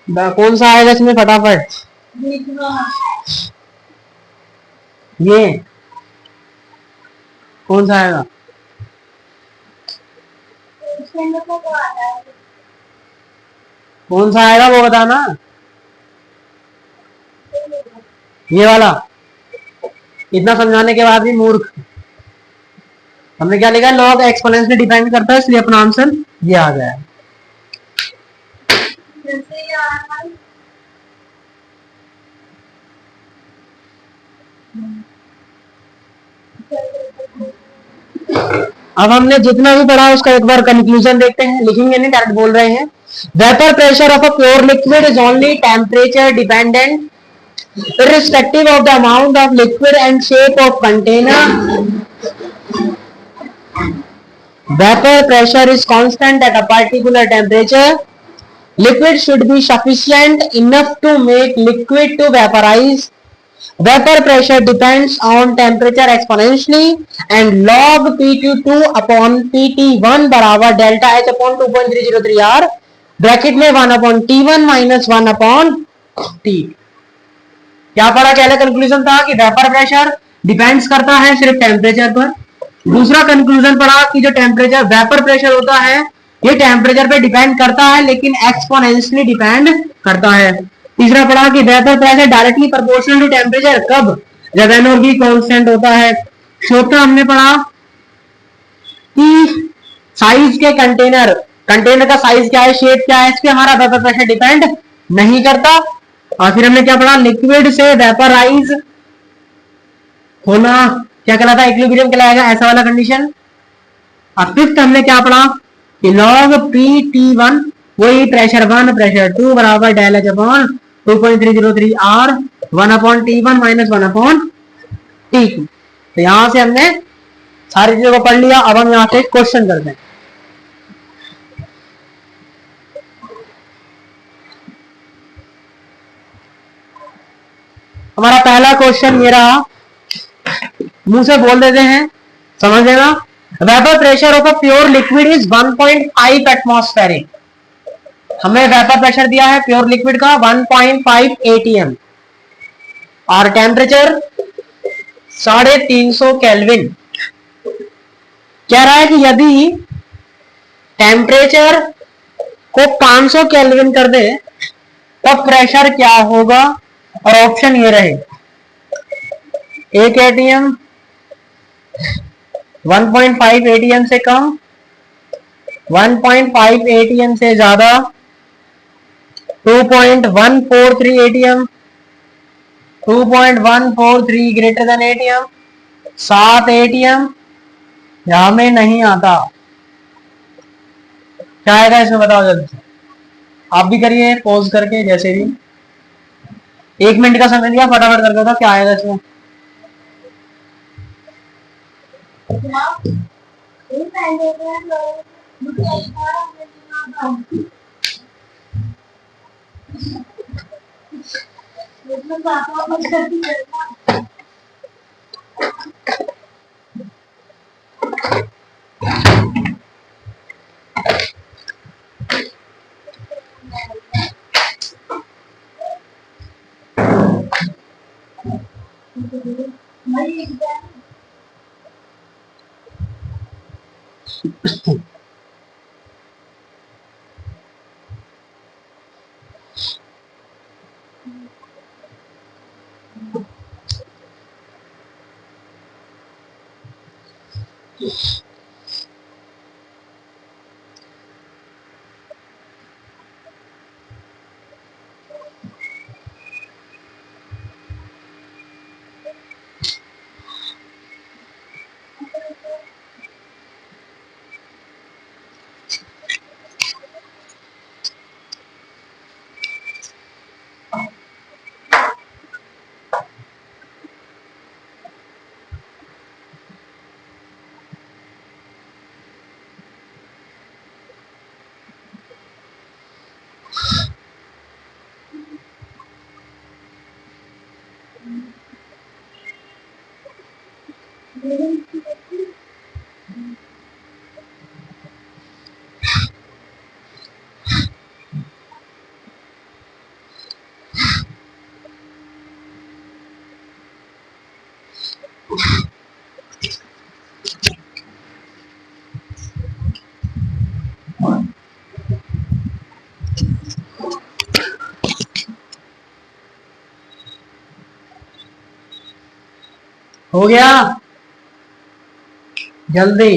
कौन सा आएगा इसमें फटाफट? ये कौन सा आएगा? कौन सा आएगा वो बताना। ये वाला, इतना समझाने के बाद भी मूर्ख। हमने क्या लिखा, लॉग एक्सपोनेंशियली डिपेंड करता है, इसलिए अपना आंसर ये आ गया। अब हमने जितना भी पढ़ा उसका एक बार कंक्लूजन देखते हैं, लिखेंगे नहीं, डायरेक्ट बोल रहे हैं। Vapour pressure of a pure liquid is only temperature dependent irrespective of the amount of liquid and shape of container. Vapor pressure is constant at a particular temperature. Liquid should be sufficient enough to make liquid to vaporize. Vapor pressure depends on temperature exponentially and log P2 upon PT1 बराबर delta H upon 2.303 R bracket में 1 upon T1 minus 1 upon T। क्या पढ़ा, पहले conclusion था कि vapour pressure depends करता है सिर्फ टेम्परेचर पर। दूसरा कंक्लूजन पढ़ा कि जो टेम्परेचर वेपर प्रेशर होता है ये टेम्परेचर पे डिपेंड करता है लेकिन एक्सपोनेंशियली डिपेंड करता है। तीसरा पढ़ा कि vapour pressure directly proportional to temperature, कब, जब एनर्जी कांस्टेंट होता है। चौथा हमने पढ़ा कि साइज के कंटेनर का साइज क्या है, शेप क्या है, इस पे हमारा वेपर प्रेशर डिपेंड नहीं करता। और फिर हमने क्या पढ़ा, लिक्विड से वेपराइज होना क्या कहलाता है, इक्विलिब्रियम कहलाएगा, ऐसा वाला कंडीशन। और फिफ्थ हमने क्या पढ़ा कि log P T1 वही प्रेशर 1 प्रेशर 2 बराबर del H upon 2.303 R 1/T1 minus 1/T2। तो यहां से हमने सारी चीजों को पढ़ लिया। अब हम यहाँ से क्वेश्चन करते हैं। हमारा पहला क्वेश्चन ये रहा, मुंह से बोल देते हैं, समझ लेना। Vapour pressure of a pure liquid is 1.5 atmospheric. हमें वेपर प्रेशर दिया है प्योर लिक्विड का 1.5 एटीएम और टेम्परेचर 350 केल्विन। कह रहा है कि यदि टेम्परेचर को 500 केल्विन कर दे तब प्रेशर क्या होगा। और ऑप्शन ये रहे, 1 एटीएम, 1.5 एटीएम से कम, 1.5 एटीएम से ज्यादा, 2.143 ATM, 2.143 greater than ATM, 7 ATM, या हमें नहीं आता। क्या आएगा इसमें बताओ जल्दी से। आप भी करिए पॉज करके, जैसे भी 1 मिनट का समय दिया, फटाफट करके था क्या आएगा इसमें। हो गया जल्दी।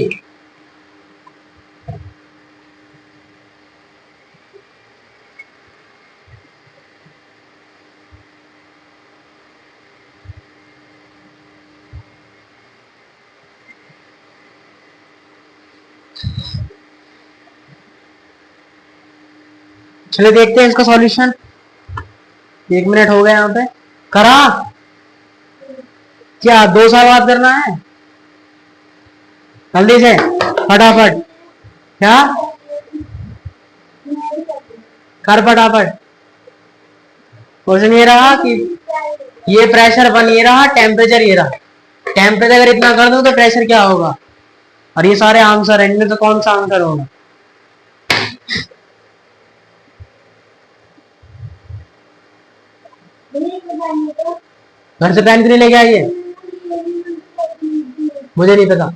चलिए देखते हैं इसका सॉल्यूशन। 1 मिनट हो गया यहाँ पे। करा क्या 2 साल बाद करना है? जल्दी से फटाफट। क्या कर फटाफट। क्वेश्चन ये रहा कि ये प्रेशर 1 ये रहा, टेम्परेचर ये रहा। टेम्परेचर अगर इतना कर दो तो प्रेशर क्या होगा। और ये सारे आंसर है, इनमें तो कौन सा आंसर होगा। घर से पेन के लिए लेके आइए, मुझे नहीं पता।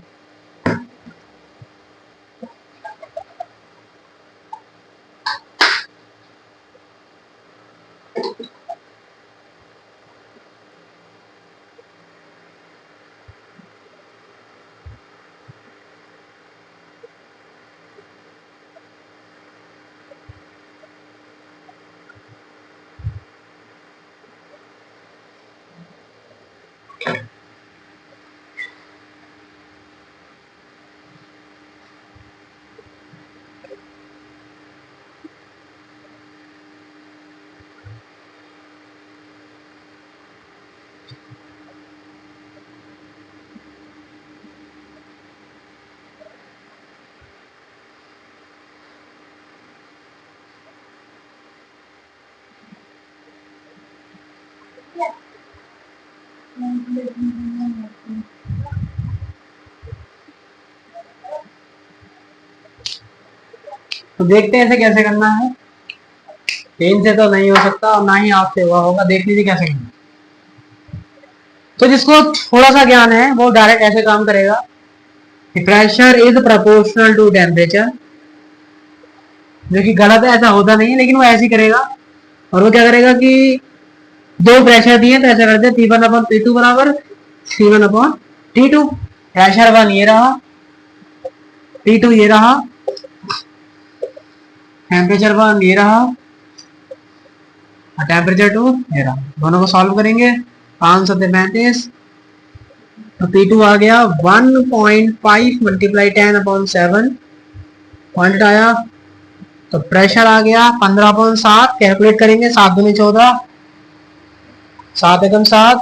तो देखते हैं इसे कैसे करना है। पेन से तो नहीं हो सकता और ना ही आपसे हुआ होगा, देख लीजिए कैसे करना। तो जिसको थोड़ा सा ज्ञान है वो डायरेक्ट ऐसे काम करेगा कि pressure is proportional to temperature, जो कि गलत है, ऐसा होता नहीं है, लेकिन वो ऐसे ही करेगा। और वो क्या करेगा कि दो प्रेशर दिए तो ऐसा करते P1 अपॉन P2 बराबर C1 अपॉन T2। प्रेशर 1 ये रहा, T2 ये रहा, टेम्परेचर 1 ये रहा और टेम्परेचर 2 ये रहा। दोनों को सॉल्व करेंगे, 535। तो P2 आ गया 1.5 मल्टीप्लाई 10/7 पॉइंट आया। तो प्रेशर आ गया 15/7। कैलकुलेट करेंगे, 7 दूनी 14, 7 एकम 7,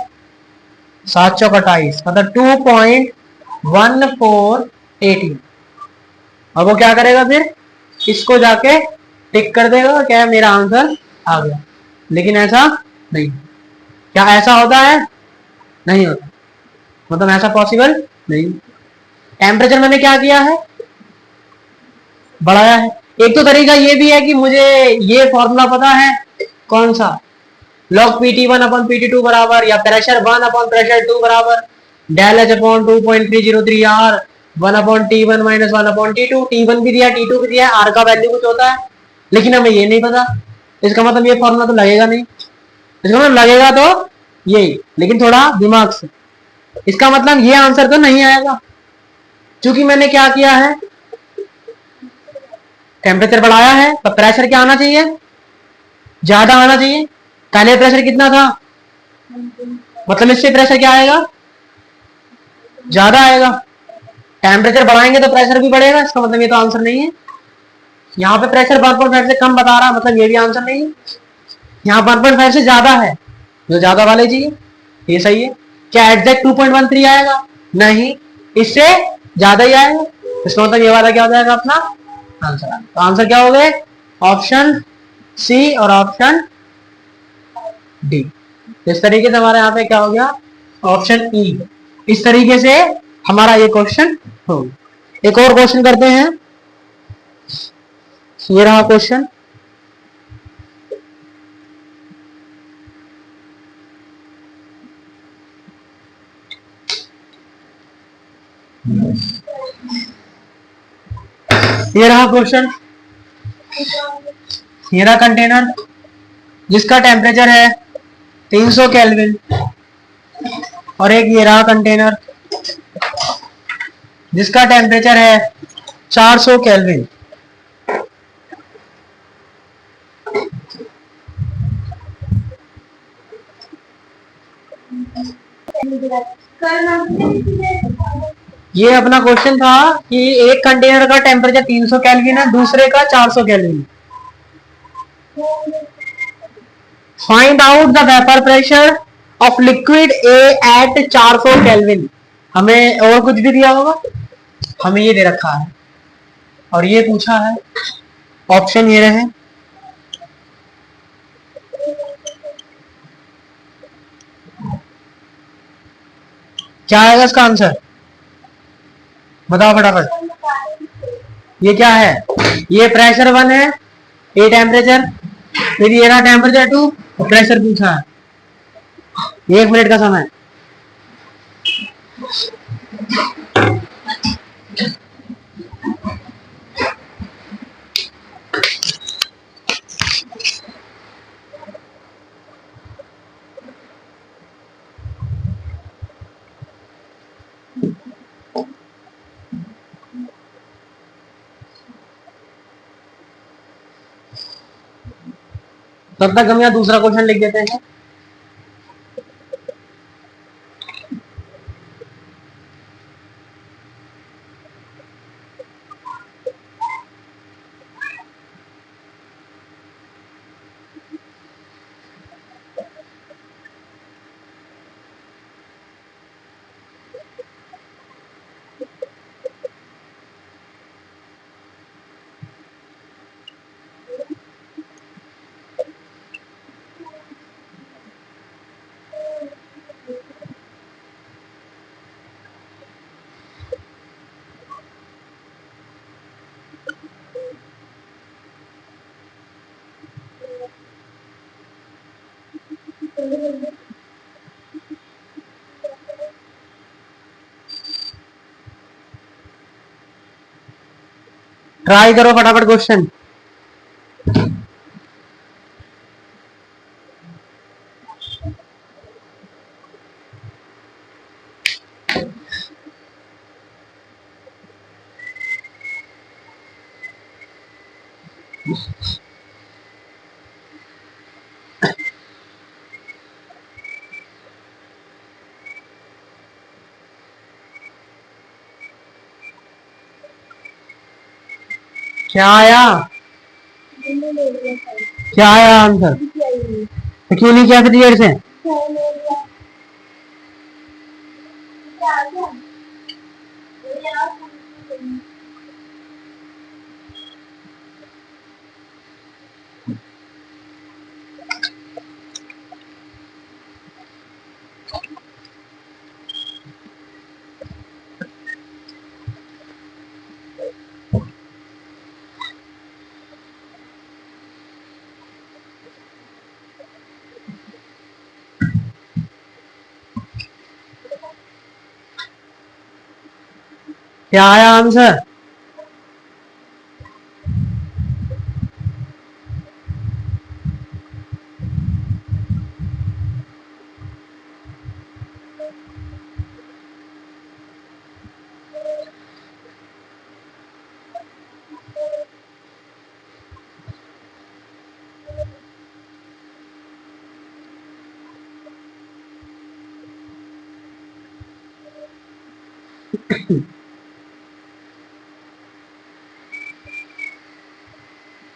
7 चौक 28, मतलब 2.1418। अब वो क्या करेगा फिर, इसको जाके टिक कर देगा, क्या मेरा आंसर आ गया। लेकिन ऐसा नहीं, क्या ऐसा होता है? नहीं होता, मतलब ऐसा पॉसिबल नहीं। टेम्परेचर मैंने क्या किया है, बढ़ाया है। एक तो तरीका ये भी है कि मुझे ये फॉर्मूला पता है, कौन सा, लॉग PT1 अपॉन PT2 बराबर, या प्रेशर 1 अपॉन प्रेशर 2 बराबर del H upon 2.303 R 1 upon T1 minus 1 upon T2। T1 भी दिया, T2 भी दिया, आर का वैल्यू कुछ होता है, लेकिन हमें ये नहीं पता। इसका मतलब ये फॉर्मूला तो लगेगा नहीं, इसका मतलब लगेगा तो यही, लेकिन थोड़ा दिमाग से। इसका मतलब ये आंसर तो नहीं आएगा, क्योंकि मैंने क्या किया है, टेम्परेचर बढ़ाया है, तो प्रेशर क्या आना चाहिए, ज्यादा आना चाहिए। पहले प्रेशर कितना था, मतलब इससे प्रेशर क्या आएगा, ज्यादा आएगा। टेम्परेचर बढ़ाएंगे तो प्रेशर भी बढ़ेगा, इसका मतलब ये तो आंसर नहीं है। यहाँ पे प्रेशर 1.5 से कम बता रहा है, मतलब ये भी आंसर नहीं है। यहाँ 1.5 से ज्यादा है, जो ज्यादा वाले चाहिए, ये सही है। क्या एग्जैक्ट 2.13 आएगा, नहीं, इससे ज्यादा ही आएगा। इसका मतलब ये वाला क्या हो जाएगा अपना आंसर। तो आंसर क्या हो गए, ऑप्शन सी और ऑप्शन डी। इस तरीके से हमारे यहाँ पे क्या हो गया, ऑप्शन ई। इस तरीके से हमारा ये क्वेश्चन हो। एक और क्वेश्चन करते हैं, ये रहा क्वेश्चन। ये रहा क्वेश्चन, ये रहा कंटेनर जिसका टेम्परेचर है 300 केल्विन, और एक ये रहा कंटेनर जिसका टेम्परेचर है 400 केल्विन। ये अपना क्वेश्चन था कि एक कंटेनर का टेम्परेचर 300 केल्विन है, दूसरे का 400 kelvin. Find out the vapour pressure of liquid A at 400 kelvin. हमें और कुछ भी दिया होगा, हमें ये दे रखा है और ये पूछा है। ऑप्शन ये रहे, क्या आएगा इसका आंसर, बताओ फटाफट। ये क्या है, ये प्रेशर 1 है, ये टेम्परेचर, फिर ये रहा टेम्परेचर 2 और प्रेशर पूछा है। 1 मिनट का समय। तब तक हम यहाँ दूसरा क्वेश्चन लिख देते हैं। ट्राई करो फटाफट क्वेश्चन। क्या आया? क्या आया आंसर? तो क्यों नहीं किया फिर देर से? क्या आया आंसर?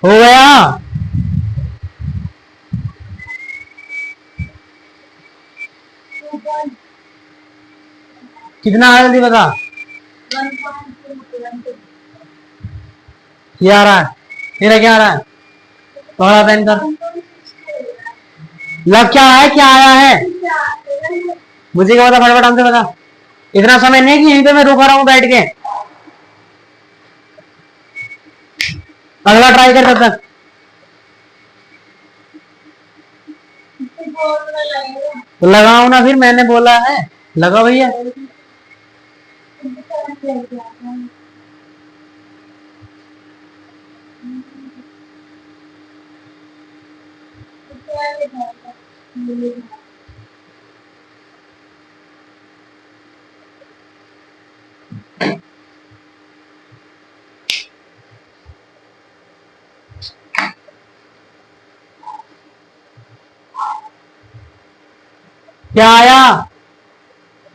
हो गया? कितना आया जल्दी बता। क्या आ रहा है? तेरा क्या आ रहा है? थोड़ा पेन कर। लग क्या है? क्या आया है? मुझे क्या बता, फटाफट आंसर बता। इतना समय नहीं कि यहीं पे मैं रुका रहा हूँ बैठ के। अगला ट्राई कर तब तक। तो लगाओ ना फिर, मैंने बोला है लगा भैया। क्या आया?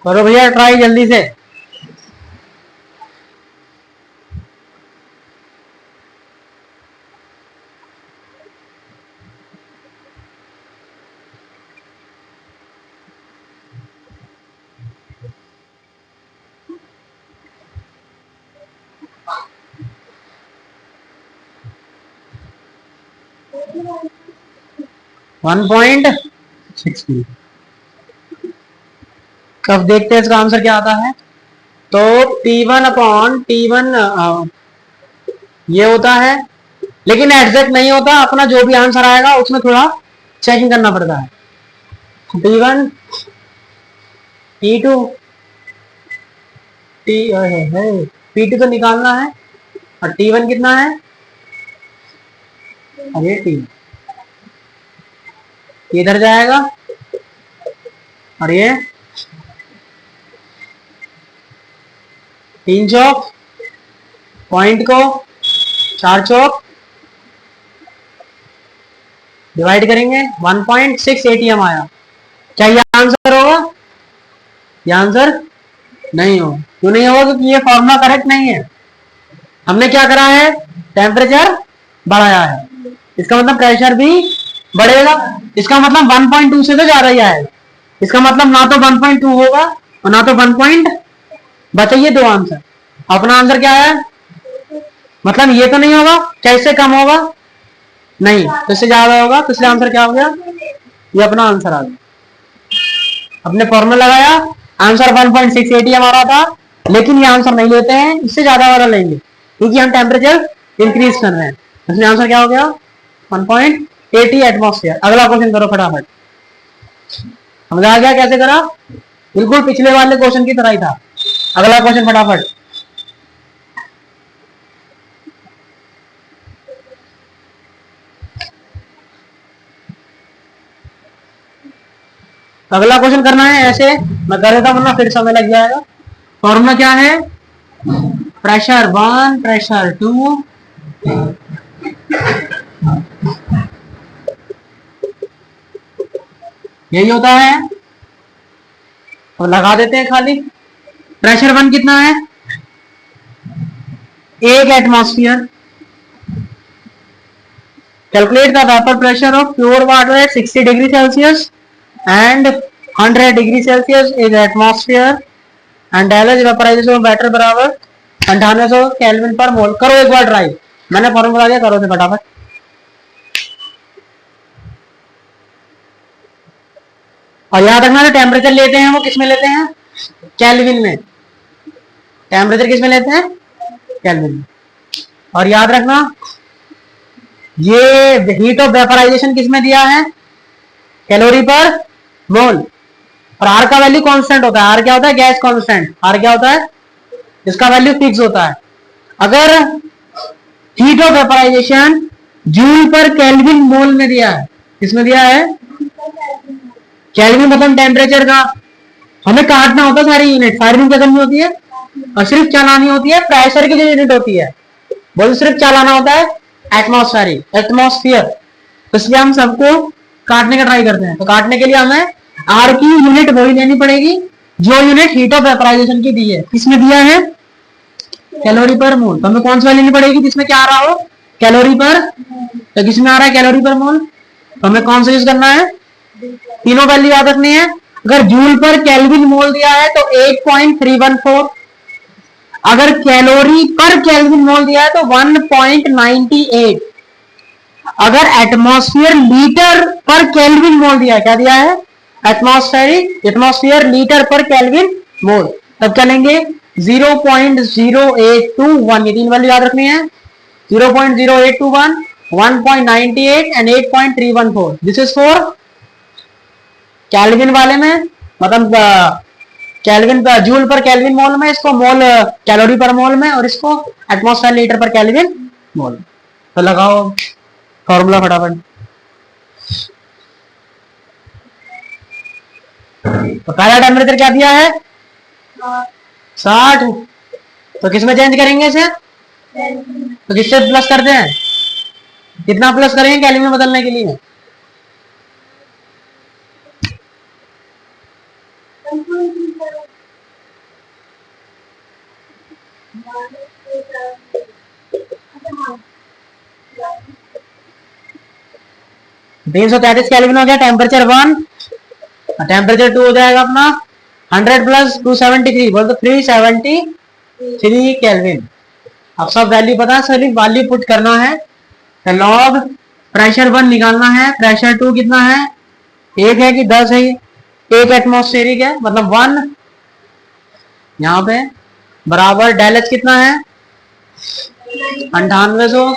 करो भैया ट्राई जल्दी से। One point six. अब देखते हैं इसका आंसर क्या आता है। तो T1 अपॉन T1 ये होता है, लेकिन एग्जैक्ट नहीं होता। अपना जो भी आंसर आएगा उसमें थोड़ा चेकिंग करना पड़ता है। T1 T2 P2 तो निकालना है, और T1 कितना है? अरे T इधर जाएगा, और ये 3 चौक पॉइंट को 4 चौक डिवाइड करेंगे, 1.6 ATM आया। क्या ये आंसर होगा? ये आंसर नहीं होगा। क्यों नहीं होगा? क्योंकि ये फॉर्मूला करेक्ट नहीं है। हमने क्या करा है? टेम्परेचर बढ़ाया है, इसका मतलब प्रेशर भी बढ़ेगा। इसका मतलब 1.2 से तो ज्यादा ही आएगा। इसका मतलब ना तो 1.2 होगा और ना तो 1. बताइए दो आंसर। अपना आंसर क्या है? मतलब ये तो नहीं होगा। क्या इससे कम होगा? नहीं, तो इससे ज्यादा होगा। तो इसलिए आंसर क्या हो गया? ये अपना आंसर आ गया। अपने फॉर्मूला लगाया, आंसर 1.6 ATM आ रहा था, लेकिन ये आंसर नहीं लेते हैं, इससे ज्यादा वाला लेंगे क्योंकि हम टेम्परेचर इंक्रीज कर रहे हैं। इसलिए आंसर क्या हो गया? 1.80 एटमॉस्फेयर। अगला क्वेश्चन करो फटाफट। समझ आ गया कैसे करा? बिल्कुल पिछले वाले क्वेश्चन की तरह ही था। अगला क्वेश्चन फटाफट। अगला क्वेश्चन करना है ऐसे, मैं कर देता वरना फिर समय लग जाएगा। फॉर्मूला क्या है? प्रेशर 1, प्रेशर 2, यही होता है। तो लगा देते हैं खाली। प्रेशर 1 कितना है? 1 atmosphere. Calculate the vapour pressure of pure water at 60 degree Celsius and 100 degree Celsius is atmosphere and डायलेज वेपराइजेशन ऑफ वाटर बराबर 9800 केल्विन पर मोल। करो एक बार ट्राई, मैंने फॉर्मूला बता दिया, करो से फटाफट। और याद रखना जो टेम्परेचर लेते हैं वो किस में लेते हैं? केल्विन में। टेम्परेचर किस में लेते हैं? केल्विन में। और याद रखना ये हीट ऑफ वेपराइजेशन किस में दिया है? कैलोरी पर मोल। और आर का वैल्यू कांस्टेंट होता है। आर क्या होता है? Gas constant. आर क्या होता है? इसका वैल्यू फिक्स होता है। अगर हीट ऑफ वेपराइजेशन जूल पर केल्विन मोल में दिया है, किसमें दिया है? केल्विन मतलब टेम्परेचर का। हमें काटना होता है सारी यूनिट, फायरिंग क्या करनी होती है और सिर्फ चलानी होती है प्रेशर की जो यूनिट होती है, बोल सिर्फ चलाना होता है एटमॉस्फेयर। तो इसलिए हम सबको काटने का ट्राई करते हैं। तो काटने के लिए हमें आर की यूनिट वही लेनी पड़ेगी जो यूनिट हीट ऑफ वेपराइजेशन की दी है। किसमें दिया है? कैलोरी पर मोल। तो हमें कौन सी लेनी पड़ेगी जिसमें क्या आ रहा हो? कैलोरी पर। तो किसमें आ रहा है? कैलोरी पर मोल। तो हमें कौन सा यूज करना है? तीनों वैल्यू याद रखनी है। अगर जूल पर केल्विन मोल दिया है तो 8.314। अगर कैलोरी पर केल्विन मोल दिया है तो 1.98। अगर एटमॉस्फेयर लीटर पर केल्विन मोल दिया है, क्या दिया है? एटमॉस्फेयर लीटर पर केल्विन मोल। तब क्या लेंगे? 0.0821। ये तीन वैल्यू याद रखनी है। 0.0821, 1.98 and 8.314। This is for kelvin वाले में, मतलब केल्विन पर जूल पर केल्विन मोल में, इसको मोल कैलोरी पर मोल में, और इसको एटमॉस्फेयर लीटर पर केल्विन मोल। तो लगाओ फॉर्मूला फटाफट। तो पहला टेम्परेचर क्या दिया है? 60। तो किसमें चेंज करेंगे इसे? तो किससे प्लस करते हैं? कितना प्लस करेंगे केल्विन में बदलने के लिए? तीन सौ 33 केल्विन हो गया टेम्परेचर 1। टेम्परेचर 2 हो जाएगा अपना 100 प्लस 273, बोल तो 373 केल्विन। अब सब वैल्यू पता है, सिर्फ वैल्यू पुट करना है। तो लॉग प्रेशर 1 निकालना है, प्रेशर 2 कितना है? 1 है कि 10 है? 1 एटमॉस्फेरिक है, मतलब 1 यहाँ पे बराबर डेल एच कितना है? 9800।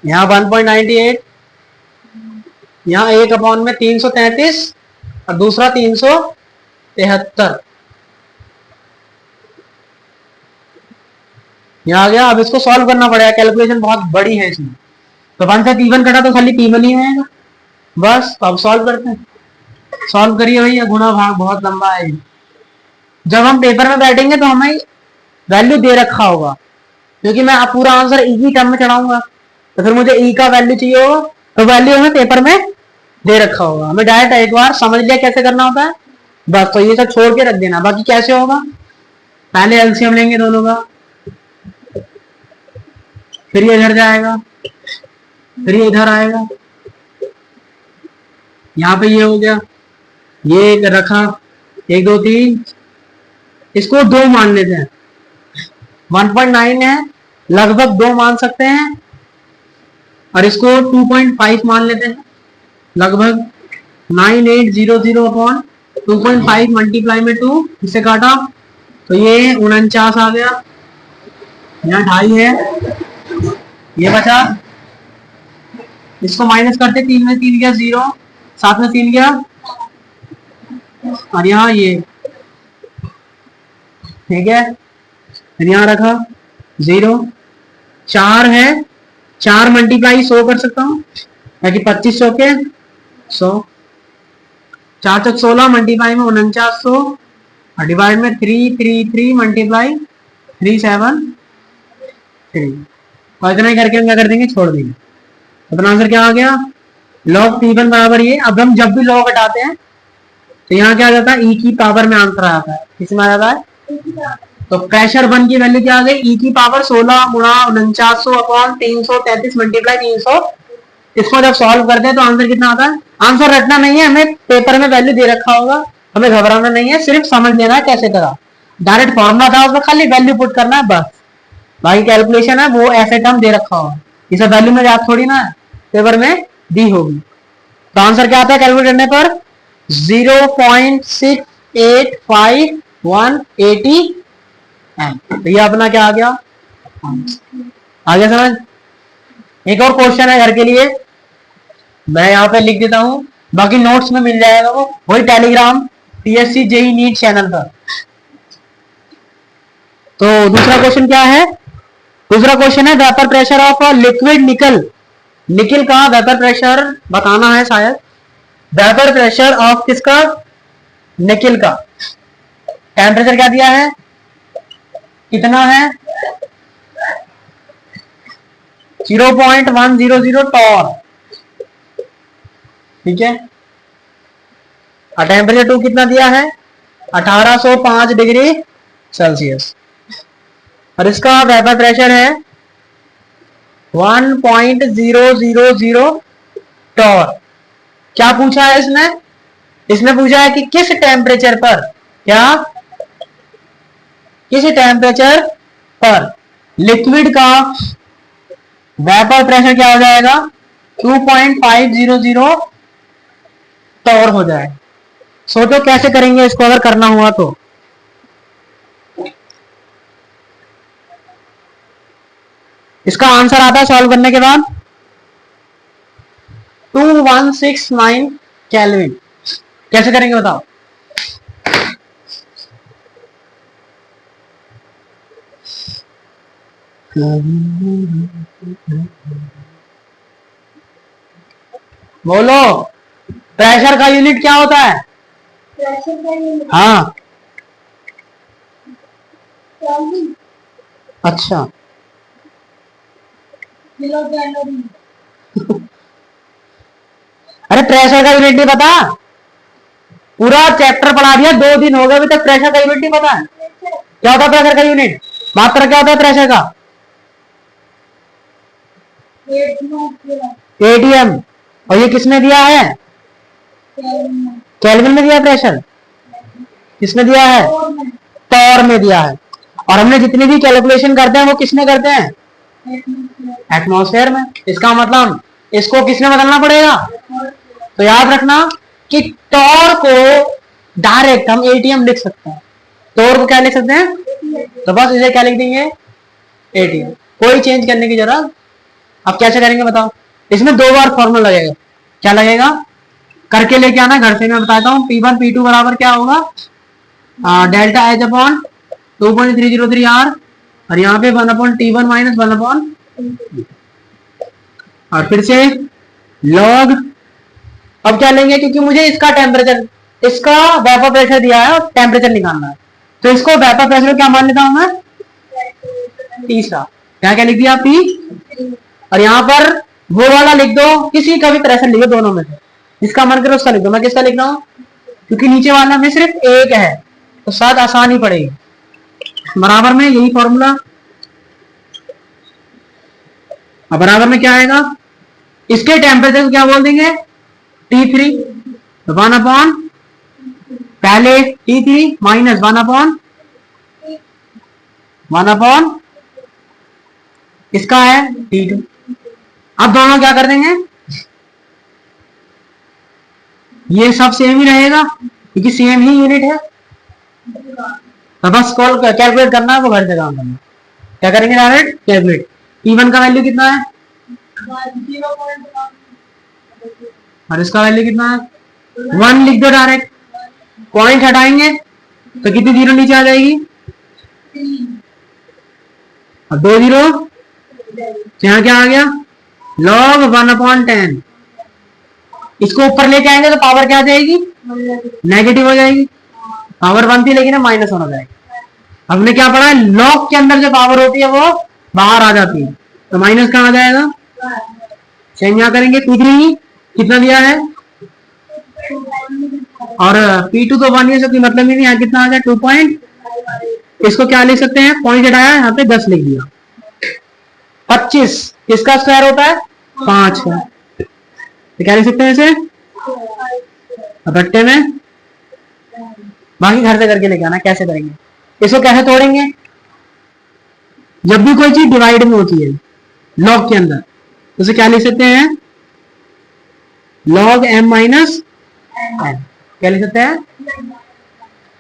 यहाँ 1.98, यहाँ 1 अपॉन में 333 और दूसरा 373 यहाँ आ गया। अब इसको सॉल्व करना पड़ेगा, कैलकुलेशन बहुत बड़ी है इसमें। तो 1 से P1 कटा तो खाली P1 ही आएगा बस। तो अब सॉल्व करते हैं। सॉल्व करिए भैया, गुणा भाग बहुत लंबा है। जब हम पेपर में बैठेंगे तो हमें वैल्यू दे रखा होगा, क्योंकि मैं पूरा आंसर ई की टर्म में चढ़ाऊंगा, तो फिर मुझे ई का वैल्यू चाहिए होगा। तो वैल्यू हमें पेपर में दे रखा होगा, हमें डायरेक्ट एक बार समझ लिया कैसे करना होता है बस। तो ये सब छोड़ के रख देना। बाकी कैसे होगा? पहले एलसीएम लेंगे दोनों का, फिर ये इधर जाएगा, फिर ये इधर आएगा। यहाँ पे ये हो गया, ये रखा 1 2 3, इसको 2 मान लेते हैं। 1.9 है, लगभग 2 मान सकते हैं। और इसको 2.5 मान लेते हैं, लगभग 9800 अपॉन 2.5 मल्टीप्लाई में 2, इससे काटा तो ये 49 आ गया। यहाँ 2.5 है, ये बचा इसको माइनस करते, 3 में 3 गया 0, 7 में 3 गया, और यहाँ ये ठीक है, फिर यहाँ रखा 0, 4 है, 4 मल्टीप्लाई 100 कर सकता हूँ, ताकि 2500 के 100, 4 चौक 16 मल्टीप्लाई में 4900 और डिवाइड में 3 मल्टीप्लाई 373, और इतना ही करके हम क्या कर देंगे, छोड़ देंगे। अपना आंसर क्या आ गया, log P1 बराबर ये। अब हम जब भी log हटाते हैं तो यहाँ क्या आ जाता है, e की पावर में आंसर आ जाता है, किसमें आ जाता है, तो प्रेशर 1 की वैल्यू क्या आ गई, e की पावर 16 गुणा 4900 अपॉन 333 मल्टीप्लाई 300। इसको जब सॉल्व करते हैं तो आंसर कितना आता है, आंसर रटना नहीं है, हमें पेपर में वैल्यू दे रखा होगा, हमें घबराना नहीं है, सिर्फ समझ लेना है कैसे करा। डायरेक्ट फॉर्मूला था, उसमें खाली वैल्यू पुट करना है बस, बाकी कैलकुलेशन है वो ऐसे टर्म दे रखा होगा, इसे वैल्यू में याद थोड़ी ना है, पेपर में दी होगी। तो आंसर क्या आता है कैलकुलेट करने पर, 0.685180 तो ये अपना क्या आ गया, आगे समझ। एक और क्वेश्चन है घर के लिए, मैं यहाँ पे लिख देता हूँ, बाकी नोट्स में मिल जाएगा वो, वही Telegram PSC JE NEET channel पर। तो दूसरा क्वेश्चन क्या है, दूसरा क्वेश्चन है वेपर प्रेशर ऑफ लिक्विड निकल, निकल का वेपर प्रेशर बताना है शायद, वेपर प्रेशर ऑफ किसका, निकल का। टेम्परेचर क्या दिया है, कितना है, 0.100 टॉर, ठीक है। और टेम्परेचर 2 कितना दिया है, 1805 डिग्री सेल्सियस, और इसका वेपर प्रेशर है 1.000 टॉर। क्या पूछा है इसने, इसने पूछा है कि किस टेम्परेचर पर, क्या, किस टेम्परेचर पर लिक्विड का वेपर प्रेशर क्या हो जाएगा, 2.500 टॉर हो जाए। सोचो कैसे करेंगे इसको अगर करना हुआ तो। इसका आंसर आता है सॉल्व करने के बाद 2169 केल्विन। कैसे करेंगे बताओ, बोलो, प्रेशर का यूनिट क्या होता है, प्रेशर का यूनिट, हाँ, अच्छा किलो कैलोरी अरे प्रेशर का यूनिट नहीं पता, पूरा चैप्टर पढ़ा दिया, 2 दिन हो गए अभी तक प्रेशर का यूनिट नहीं पता है। क्या होता है प्रेशर का यूनिट, मात्रा क्या होता है प्रेशर का, एटीएम। और ये किसने दिया है, केल्विन में दिया प्रेशर, किसने दिया है, टॉर में दिया है। और हमने जितनी भी कैलकुलेशन करते हैं वो किसने करते हैं, एटमॉस्फेयर में। इसका मतलब इसको किसने बदलना पड़ेगा, तो याद रखना कि टॉर को डायरेक्ट हम एटीएम लिख सकते हैं, टॉर को क्या लिख सकते हैं, तो बस इसे क्या लिख देंगे, एटीएम, कोई चेंज करने की जरूरत। अब कैसे करेंगे बताओ, इसमें 2 बार फॉर्मूला लगेगा, क्या लगेगा, करके लेके आना घर से, मैं बताता हूँ। P1 P2 बराबर क्या होगा, डेल्टा एच अपॉन 2.303 आर, और यहाँ पे 1/T1 माइनस 1/, और फिर से लॉग। अब क्या लेंगे, क्योंकि मुझे इसका टेम्परेचर, इसका वेपर प्रेशर दिया है और टेम्परेचर निकालना है, तो इसको वेपर प्रेशर क्या मान लेता हूं मैं, तीसरा। क्या क्या लिख दिया, P, और यहाँ पर वो वाला लिख दो, किसी का भी प्रेशर लिखो दोनों में से, जिसका मन करे उसका लिख दो। मैं किसका लिख रहा हूँ, क्योंकि नीचे वाला में सिर्फ एक है तो शायद आसानी पड़ेगी। बराबर में यही फॉर्मूला, अब बराबर में क्या आएगा, इसके टेम्परेचर को क्या बोल देंगे, T3, 1/, पहले T3 माइनस 1/, इसका है T2। अब दोनों क्या कर देंगे, ये सब सेम ही रहेगा क्योंकि सेम ही यूनिट है, तो बस कॉल कैलकुलेट करना है, वो घर से काम करना। क्या करेंगे, डायरेक्ट कैलकुलेट। P1 का वैल्यू कितना है, और इसका वैल्यू कितना है 1 लिख दो डायरेक्ट। पॉइंट हटाएंगे तो कितनी जीरो नीचे आ जाएगी और 2 जीरो, यहाँ क्या आ गया log 1/10। इसको ऊपर लेके आएंगे तो पावर क्या आ जाएगी नेगेटिव हो जाएगी। पावर 1 थी लेकिन माइनस होना जाएगी। हमने क्या पढ़ा है log के अंदर जो पावर होती है वो बाहर आ जाती है, तो माइनस कहाँ आ जाएगा चेंज यहाँ करेंगे। P3 कितना दिया है और P2 तो 1 है, कोई मतलब ही नहीं। यहाँ कितना आ गया 2 पॉइंट। इसको क्या लिख सकते हैं पॉइंट हटाया यहाँ पे 10 लिख दिया। 25 किसका स्क्वायर होता है 5 का, तो क्या लिख सकते हैं इसे रट्टे में। बाकी घर से करके लेके आना कैसे करेंगे। इसको कैसे तोड़ेंगे, जब भी कोई चीज डिवाइड में होती है लॉग के अंदर तो उसे क्या लिख सकते हैं log m माइनस n, क्या लिख सकते हैं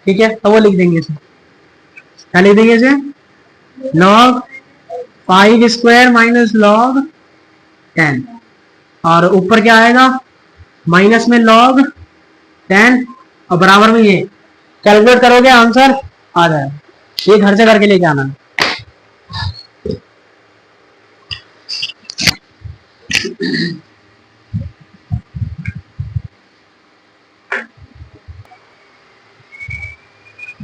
ठीक है। तो वो लिख देंगे इसे, क्या लिख देंगे इसे log 5 स्क्वायर माइनस log 10 और ऊपर क्या आएगा माइनस में log 10 और बराबर में ये कैलकुलेट करोगे आंसर आ जाएगा। ये घर से करके लेके आना।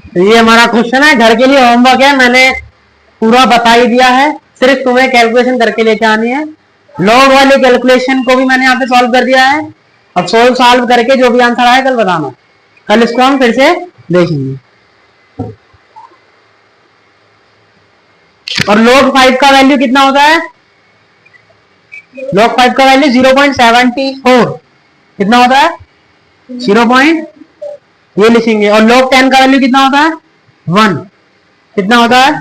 तो ये हमारा क्वेश्चन है, घर के लिए होमवर्क है, मैंने पूरा बता ही दिया है, सिर्फ तुम्हें कैलकुलेशन करके लेके आनी है। लॉग वाले कैलकुलेशन को भी मैंने यहाँ पे सॉल्व कर दिया है। अब सॉल्व करके जो भी आंसर आए कल बताना, कल इसको हम फिर से देखेंगे। और log 5 का वैल्यू कितना होता है log 5 का वैल्यू 0.74 कितना होता है 0. ये लिखेंगे। और log 10 का वैल्यू कितना होता है 1 कितना होता है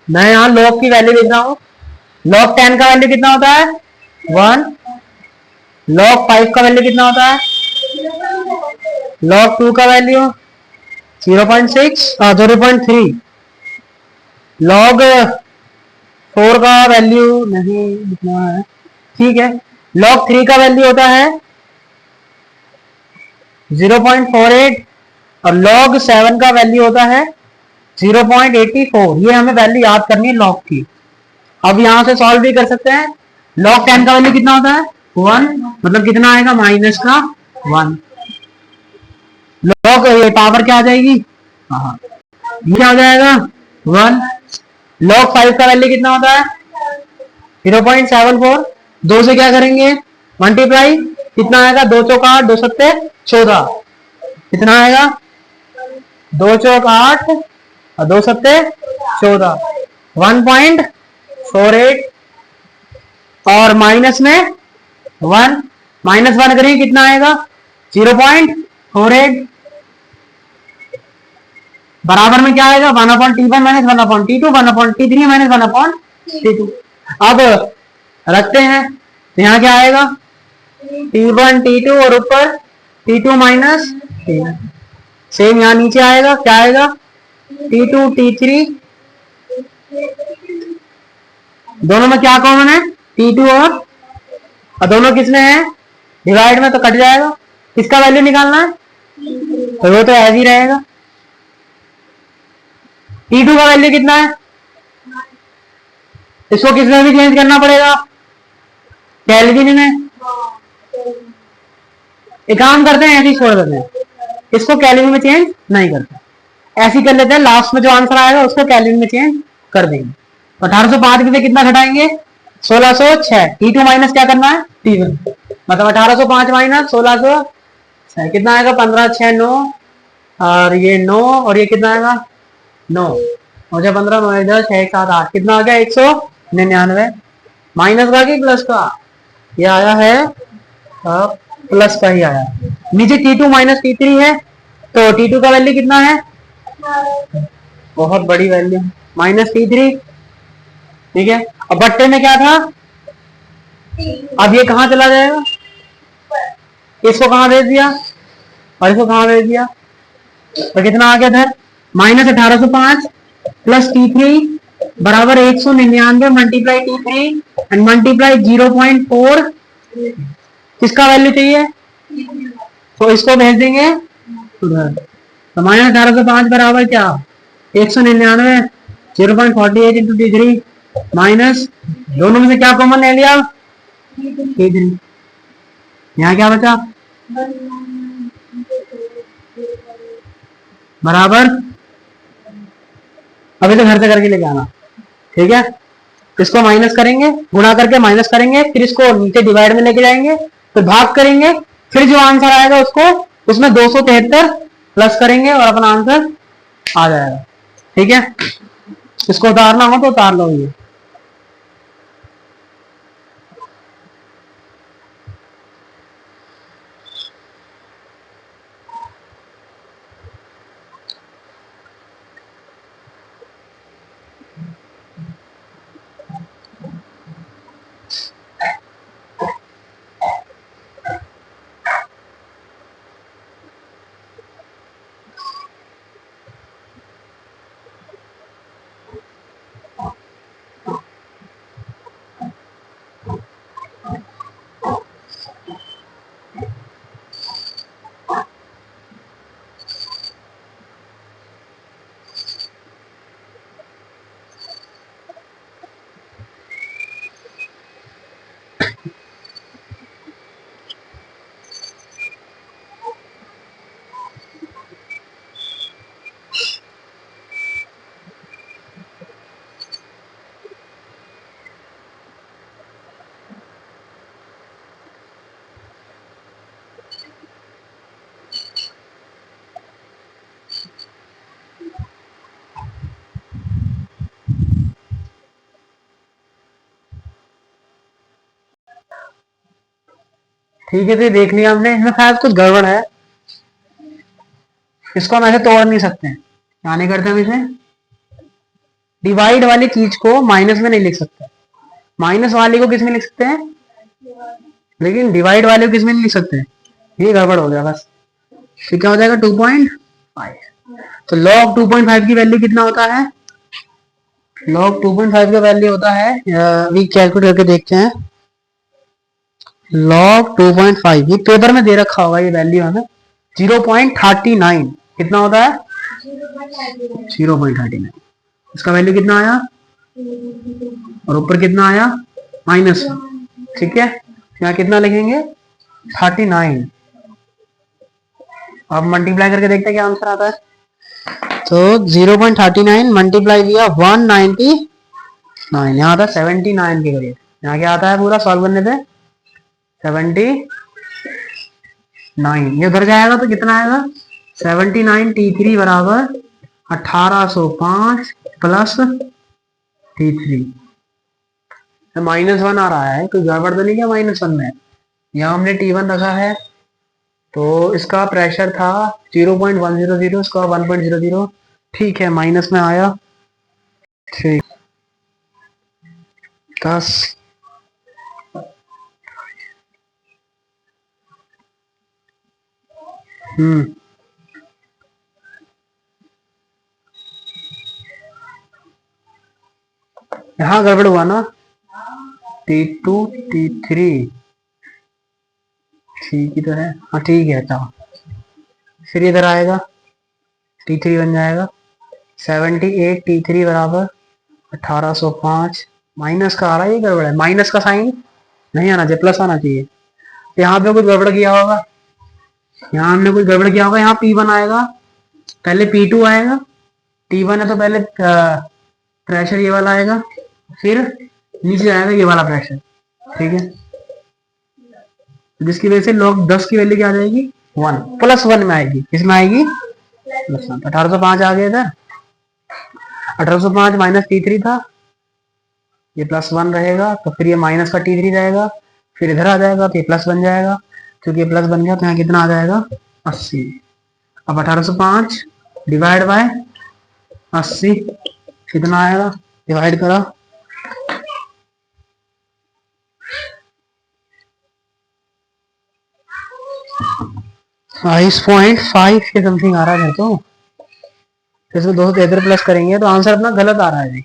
मैं यहाँ log की वैल्यू लिख रहा हूं। log 10 का वैल्यू कितना होता है 1। log 5 का वैल्यू कितना होता है log 2 का वैल्यू 0.6 और 0.3। log 4 का वैल्यू नहीं लिखना है ठीक है। log 3 का वैल्यू होता है 0.48 और log 7 का वैल्यू होता है 0.84। ये हमें वैल्यू याद करनी है log की। अब यहां से सॉल्व भी कर सकते हैं। log 10 का वैल्यू कितना होता है 1 मतलब कितना आएगा माइनस का 1। log ये पावर क्या आ जाएगी हाँ ये क्या हो जाएगा 1। log 5 का वैल्यू कितना होता है 0.74। 2 से क्या करेंगे मल्टीप्लाई, कितना आएगा 2 चौक 8 2 सत्ते 14 कितना आएगा 2 चौक 8 और 2 सत्ते 14 1.48 और माइनस में 1 -1 करेंगे कितना आएगा 0.48 बराबर में क्या आएगा 1/t1 minus 1/t2 1/t3 minus 1/t2। अब रखते हैं तो यहाँ क्या आएगा t1 t2 और ऊपर t2 माइनस सेम यहाँ नीचे आएगा क्या आएगा t2 t3 दोनों में क्या कॉमन है t2 और दोनों किसमें है डिवाइड में तो कट जाएगा। किसका वैल्यू निकालना है तो वो तो ऐसे ही रहेगा। t2 का वैल्यू कितना है इसको किसमें भी चेंज करना पड़ेगा केल्विन में। एक काम करते हैं ऐसे ही छोड़ देते हैं, इसको केल्विन में चेंज नहीं करते, ऐसे ही कर लेते हैं। लास्ट में जो आंसर आएगा उसको केल्विन में चेंज कर देंगे। 1805 में कितना घटाएंगे 1606। t2 माइनस क्या करना है t1 मतलब 1805 माइनस 1606 कितना आएगा 15 6 9 और ये 9 और ये कितना आएगा 9 मुझे 15 9 10 6 1 7 8 कितना आ गया 199 माइनस का कि प्लस का ये आया है प्लस का ही आया। नीचे t2 माइनस t3 है तो t2 का वैल्यू कितना है बहुत बड़ी वैल्यू माइनस t3 ठीक है। अब बट्टे में क्या था अब ये कहां चला जाएगा इसको कहां भेज दिया और इसको कहां भेज दिया तो कितना आ गया था -1805 प्लस t3 बराबर 199 मल्टीप्लाई 23 एंड मल्टीप्लाई 0.4, किसका वैल्यू चाहिए, तो इसको भेज देंगे उधर। तो माइनस 1805 बराबर क्या, 199 0.48 इंटू टी3 माइनस, दोनों में से क्या कॉमन ले लिया, टी3, यहाँ क्या बचा, बराबर, अभी तो घर से करके लेके आना, ठीक है। इसको माइनस करेंगे, गुणा करके माइनस करेंगे, फिर इसको नीचे डिवाइड में लेके जाएंगे, फिर भाग करेंगे, फिर जो आंसर आएगा उसको उसमें 273 प्लस करेंगे और अपना आंसर आ जाएगा, ठीक है। इसको उतारना हो तो उतार लो ये। ठीक है, तो देख लिया हमने, इसमें शायद कुछ गड़बड़ है, इसको हम ऐसे तोड़ नहीं सकते, क्या नहीं करते हम इसे, डिवाइड वाली चीज को माइनस में नहीं लिख सकते, माइनस वाली को किस में लिख सकते हैं, लेकिन डिवाइड वाले को किस में नहीं लिख सकते, ये गड़बड़ हो गया बस। फिर क्या हो जाएगा 2.5, तो log 2.5 की वैल्यू कितना होता है, log 2.5 का वैल्यू होता है, अभी कैलकुलेट करके देखते हैं, log 2.5 ये पेपर में दे रखा होगा, ये वैल्यू हमें 0.39 कितना होता है, 0.39, इसका वैल्यू कितना आया, और ऊपर कितना आया माइनस, ठीक है। यहाँ कितना लिखेंगे 39, अब मल्टीप्लाई करके देखते हैं क्या आंसर आता है। तो 0.39 मल्टीप्लाई किया 199, यहाँ आता है 79 के करीब, यहाँ क्या आता है पूरा सॉल्व करने पे 79, ये उधर जाएगा तो कितना आएगा 79 T3 बराबर 1805 प्लस T3, -1 आ रहा है, कोई गड़बड़ तो नहीं क्या -1 में, यहाँ हमने T1 रखा है, तो इसका प्रेशर था 0.100, इसका 1.00, ठीक है, माइनस में आया, ठीक 10, यहाँ गड़बड़ हुआ ना, T2 T3 ठीक ही तो है, हाँ ठीक है, अच्छा फिर इधर आएगा T3 बन जाएगा 78 T3 बराबर 1805, माइनस का आ रहा है, ये गड़बड़ है, माइनस का साइन नहीं आना चाहिए, प्लस आना चाहिए, तो यहाँ पे कुछ गड़बड़ किया होगा, यहाँ हमने कुछ गड़बड़ किया होगा, यहाँ P1 आएगा, पहले P2 आएगा, T1 है तो पहले प्रेशर ये वाला आएगा, फिर नीचे आएगा ये वाला प्रेशर, ठीक है, जिसकी वजह से log 10 की वैल्यू क्या आ जाएगी 1, +1 में आएगी, किसमें आएगी +1, 1805 आ गया इधर, 1805 माइनस T3 था, ये +1 रहेगा, तो फिर ये माइनस का T3 रहेगा, फिर इधर आ जाएगा तो ये प्लस बन जाएगा, क्योंकि ये प्लस बन गया तो यहाँ कितना आ जाएगा 80, अब 1805 डिवाइड बाय 80 कितना आएगा, डिवाइड करा 22.5 के समथिंग आ रहा है, तो इसमें 273 प्लस करेंगे तो आंसर अपना गलत आ रहा है जी,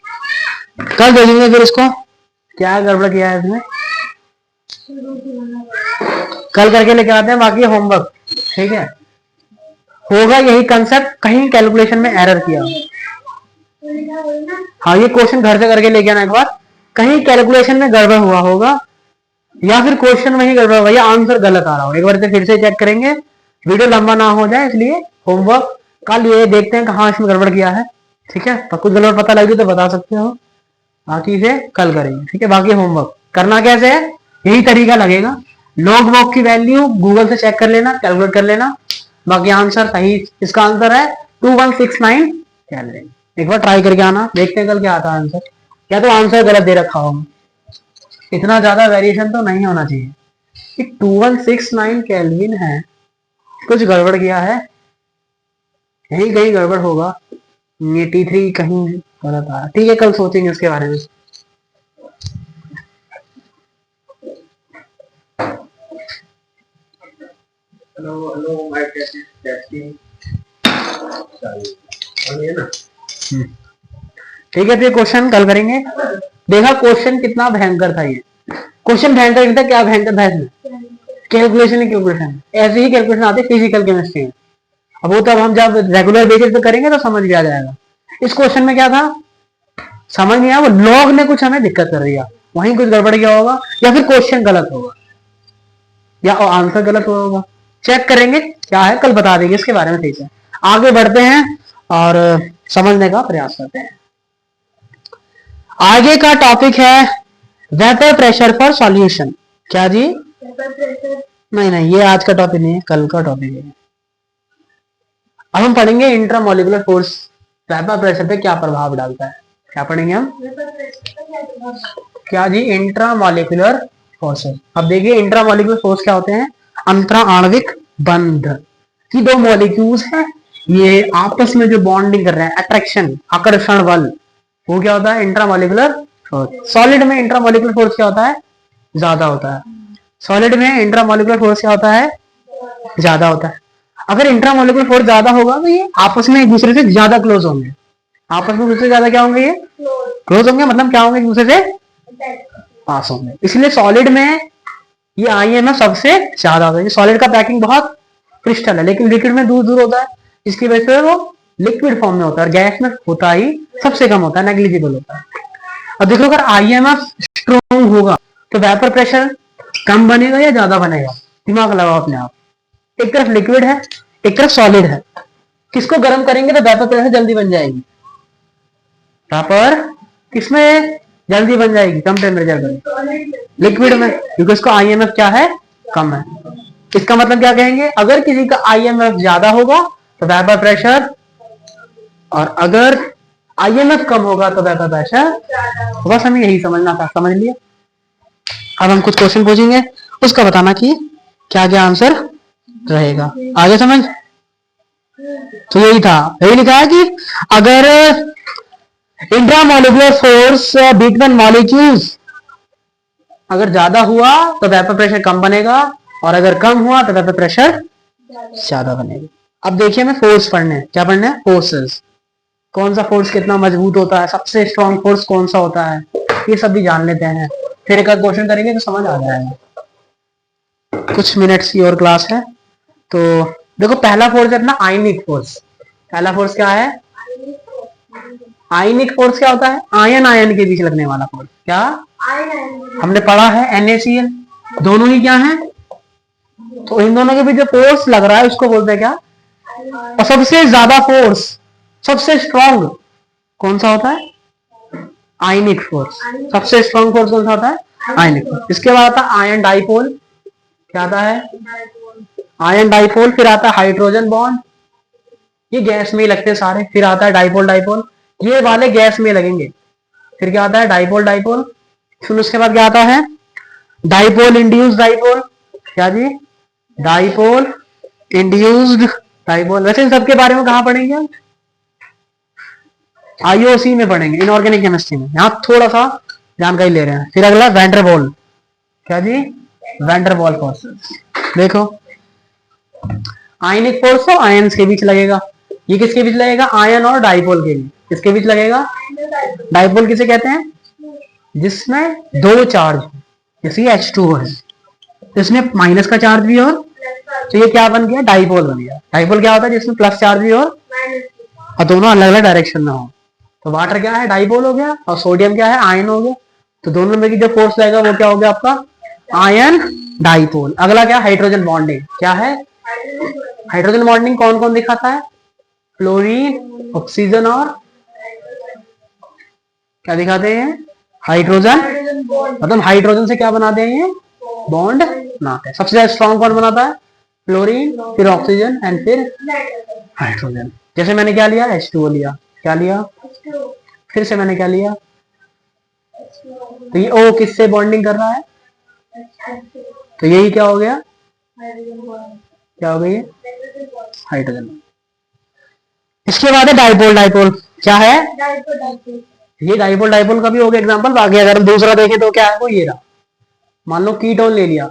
कल देखेंगे फिर इसको क्या गड़बड़ किया है इसमें, कल करके लेके आते हैं। बाकी होमवर्क ठीक है, होगा यही कंसेप्ट, कहीं कैलकुलेशन में एरर किया। हाँ ये क्वेश्चन घर से करके लेके आना एक बार, कहीं कैलकुलेशन में गड़बड़ हुआ होगा या फिर क्वेश्चन में ही गड़बड़ हुआ या आंसर गलत आ रहा हो, एक बार से फिर से चेक करेंगे, वीडियो लंबा ना हो जाए इसलिए। होमवर्क कल ये देखते हैं कहाँ इसमें गड़बड़ किया है, ठीक है। तो कुछ गड़बड़ पता लगी तो बता सकते हो, बाकी इसे कल करेंगे, ठीक है। बाकी होमवर्क करना कैसे है, यही तरीका लगेगा, लॉग वॉक की वैल्यू गूगल से चेक कर लेना, कैलकुलेट कर लेना, बाकी आंसर सही, इसका आंसर है 2169 कैलोरी। एक बार ट्राई करके आना, देखते हैं कल क्या आता है आंसर, या तो आंसर गलत दे रखा होगा, इतना ज्यादा वेरिएशन तो नहीं होना चाहिए कि 2169 केल्विन है, कुछ गड़बड़ किया है, यही कहीं गड़बड़ होगा, ये T3 कहीं गलत आया, ठीक है कल सोचेंगे उसके बारे में। हेलो माइक टेस्टिंग है ना, ठीक है। फिर क्वेश्चन कल करेंगे। देखा क्वेश्चन कितना भयंकर था, ये क्वेश्चन भयंकर था, क्या भयंकर था इसमें, कैलकुलेशन ही कैलकुलेशन, ऐसे ही कैलकुलेशन आते फिजिकल केमिस्ट्री में। अब वो तो अब हम जब रेगुलर बेसिस पे करेंगे तो समझ में आ जाएगा। इस क्वेश्चन में क्या था समझ नहीं आया, वो लॉग ने कुछ हमें दिक्कत कर दिया, वहीं कुछ गड़बड़ किया होगा, या फिर क्वेश्चन गलत होगा या आंसर गलत होगा, चेक करेंगे क्या है, कल बता देंगे इसके बारे में, ठीक है। आगे बढ़ते हैं और समझने का प्रयास करते हैं। आगे का टॉपिक है वेपर प्रेशर फॉर सॉल्यूशन। क्या जी, नहीं नहीं ये आज का टॉपिक नहीं है, कल का टॉपिक है। अब हम पढ़ेंगे इंट्रामोलिकुलर फोर्स वेपर प्रेशर पे क्या प्रभाव डालता है, क्या पढ़ेंगे हम, क्या जी, इंट्रामोलिकुलर फोर्सेस। अब देखिए इंट्रामोलिकुलर फोर्स क्या होते हैं, अंतरा आणविक बंध की दो मॉलिक्यूल्स हैं, ये आपस में जो बॉन्डिंग कर रहे हैं, अट्रैक्शन आकर्षण बल, वो क्या होता है इंट्रामोलिकुलर फोर्स। सॉलिड में इंट्रामोलिकुलर फोर्स क्या होता है, ज्यादा होता है, सॉलिड में इंट्रामोलिकुलर फोर्स क्या होता है, ज्यादा होता है। अगर इंट्रामोलिकुलर फोर्स ज्यादा होगा तो ये आपस में एक दूसरे से ज्यादा क्लोज होंगे, आपस में दूसरे से ज्यादा क्या होंगे, ये क्लोज होंगे, मतलब क्या होंगे, एक दूसरे से पास होंगे। इसलिए सॉलिड में ये आईएमएफ सबसे ज्यादा होता है। सॉलिड का पैकिंग बहुत क्रिस्टल है, लेकिन लिक्विड में दूर दूर होता है, इसकी वजह से वो लिक्विड फॉर्म में होता है, गैस में होता ही सबसे कम होता है, नेग्लिजिबल होता है। अब देखो अगर आईएमएफ स्ट्रॉन्ग होगा तो वेपर प्रेशर कम बनेगा या ज्यादा बनेगा, दिमाग लगाओ अपने आप। एक तरफ लिक्विड है एक तरफ सॉलिड है, किसको गर्म करेंगे तो वेपर प्रेशर जल्दी बन जाएगी, वेपर किसमें जल्दी बन जाएगी, कम टेम्परेचर पर, लिक्विड में, क्योंकि उसका आईएमएफ क्या है, कम है। इसका मतलब क्या कहेंगे, अगर किसी का आईएमएफ ज्यादा होगा तो वेपर प्रेशर, और अगर आईएमएफ कम होगा तो वेपर प्रेशर, बस हमें यही समझना था, समझ लिया। अब हम कुछ क्वेश्चन पूछेंगे, उसका बताना कि क्या क्या आंसर रहेगा, आगे समझ। तो यही था, यही लिखा है कि अगर इंट्रामोलिकुलर फोर्स बिटवीन मॉलिक्यूल्स अगर ज्यादा हुआ तो वेपर प्रेशर कम बनेगा, और अगर कम हुआ तो वेपर प्रेशर ज्यादा बनेगा। अब देखिए हमें फोर्स पढ़ने हैं, क्या पढ़ने हैं, फोर्सेस, कौन सा फोर्स कितना मजबूत होता है, सबसे स्ट्रॉन्ग फोर्स कौन सा होता है, ये सब भी जान लेते हैं, फिर एक क्वेश्चन करेंगे तो समझ आ जाएगा। कुछ मिनट्स की और क्लास है, तो देखो पहला फोर्स है अपना आयनिक फोर्स। पहला फोर्स क्या है, आयनिक फोर्स क्या होता है, आयन आयन के बीच लगने वाला फोर्स, क्या हमने पढ़ा है NaCl, दोनों ही क्या है, तो इन दोनों के बीच जो फोर्स लग रहा है उसको बोलते हैं क्या, और सबसे ज्यादा फोर्स, सबसे स्ट्रॉन्ग कौन सा होता है, आयनिक फोर्स। सबसे स्ट्रॉन्ग फोर्स कौन सा होता है, आयनिक फोर्स। इसके बाद आता है आयन डाइपोल, क्या आता है, आयन डाइपोल, फिर आता है हाइड्रोजन बॉन्ड, ये गैस में ही लगते हैं सारे, फिर आता है डाइपोल डाइपोल, ये वाले गैस में लगेंगे, फिर क्या आता है डाइपोल डाइपोल, फिर उसके बाद क्या आता है डाइपोल इंड्यूस्ड डाइपोल, क्या जी, डाइपोल इंड्यूस्ड डाइपोल। वैसे इन सबके बारे में कहां पढ़ेंगे हम, IOC में पढ़ेंगे, इनऑर्गेनिक केमिस्ट्री में, यहां थोड़ा सा जानकारी ले रहे हैं। फिर अगला वैंडरवॉल, क्या जी, वैंडरवॉल फोर्स। देखो आयनिक फोर्स तो आयन्स के बीच लगेगा, ये किसके बीच लगेगा, आयन और डाइपोल के बीच, किसके बीच लगेगा, डाइपोल किसे कहते हैं? जिसमें दो चार्ज, जैसे H2O है, तो इसमें माइनस का चार्ज भी और, तो ये क्या बन गया? डाइपोल बन गया। डाइपोल क्या होता है? जिसमें प्लस चार्ज भी और दोनों अलग अलग डायरेक्शन में हो। तो वाटर क्या है? डाइपोल हो गया। और सोडियम क्या है? आयन हो गया। तो दोनों में की जो फोर्स लगेगा वो क्या हो गया आपका? Ion dipole. अगला क्या? Hydrogen bonding. क्या है? हाइड्रोजन बॉन्डिंग कौन कौन दिखाता है? फ्लोरीन, ऑक्सीजन और क्या दिखाते हैं? हाइड्रोजन। मतलब हाइड्रोजन से क्या बनाते हैं? ये बॉन्ड बनाते हैं। सबसे ज्यादा स्ट्रॉन्ग कौन बनाता है? फ्लोरीन, फिर ऑक्सीजन एंड फिर हाइड्रोजन। जैसे मैंने क्या लिया? H2O लिया। क्या लिया? फिर से मैंने क्या लिया? तो ये O किससे बॉन्डिंग कर रहा है? तो यही क्या हो गया? क्या हो गई? हाइड्रोजन। इसके बाद है डाइपोल। डाइपोल क्या है? ये डाइपोल डाइपोल का भी हो गया एग्जाम्पल। बाकी अगर हम दूसरा देखें तो क्या है? वो ये रहा। मान लो कीटोन ले लिया,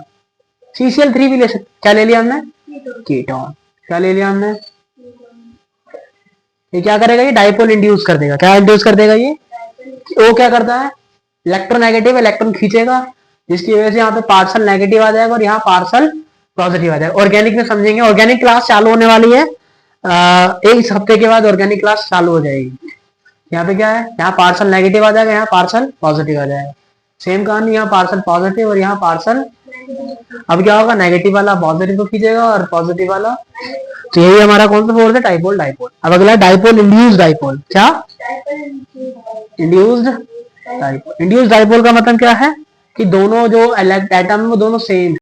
CCl3 भी ले सकते। क्या ले लिया हमने? कीटोन। क्या ले लिया हमने? ये क्या करेगा? ये डाइपोल इंड्यूस कर देगा। क्या इंड्यूस कर देगा? ये वो क्या करता है? इलेक्ट्रोनेगेटिव इलेक्ट्रॉन खींचेगा, जिसकी वजह से यहाँ पे पार्सल नेगेटिव आ जाएगा और यहाँ पार्सल पॉजिटिव आ जाएगा। ऑर्गेनिक में समझेंगे। ऑर्गेनिक क्लास चालू होने वाली है, एक हफ्ते के बाद ऑर्गेनिक क्लास चालू हो जाएगी। यहाँ पे क्या है? यहाँ पार्सल नेगेटिव आ जाएगा, यहाँ पार्सल पॉजिटिव आ जाएगा। सेम कहानी, यहाँ पार्सल पॉजिटिव और यहाँ पार्सल, अब क्या होगा? नेगेटिव वाला पॉजिटिव को खींचेगा और पॉजिटिव वाला, तो यही हमारा कौन सा फोर्स है? Dipole dipole. अब अगला डाइपोल इंड्यूस्ड डाइपोल। क्या? Induced dipole. इंड्यूस्ड डाइपोल का मतलब क्या है? कि दोनों जो एटम है वो दोनों सेम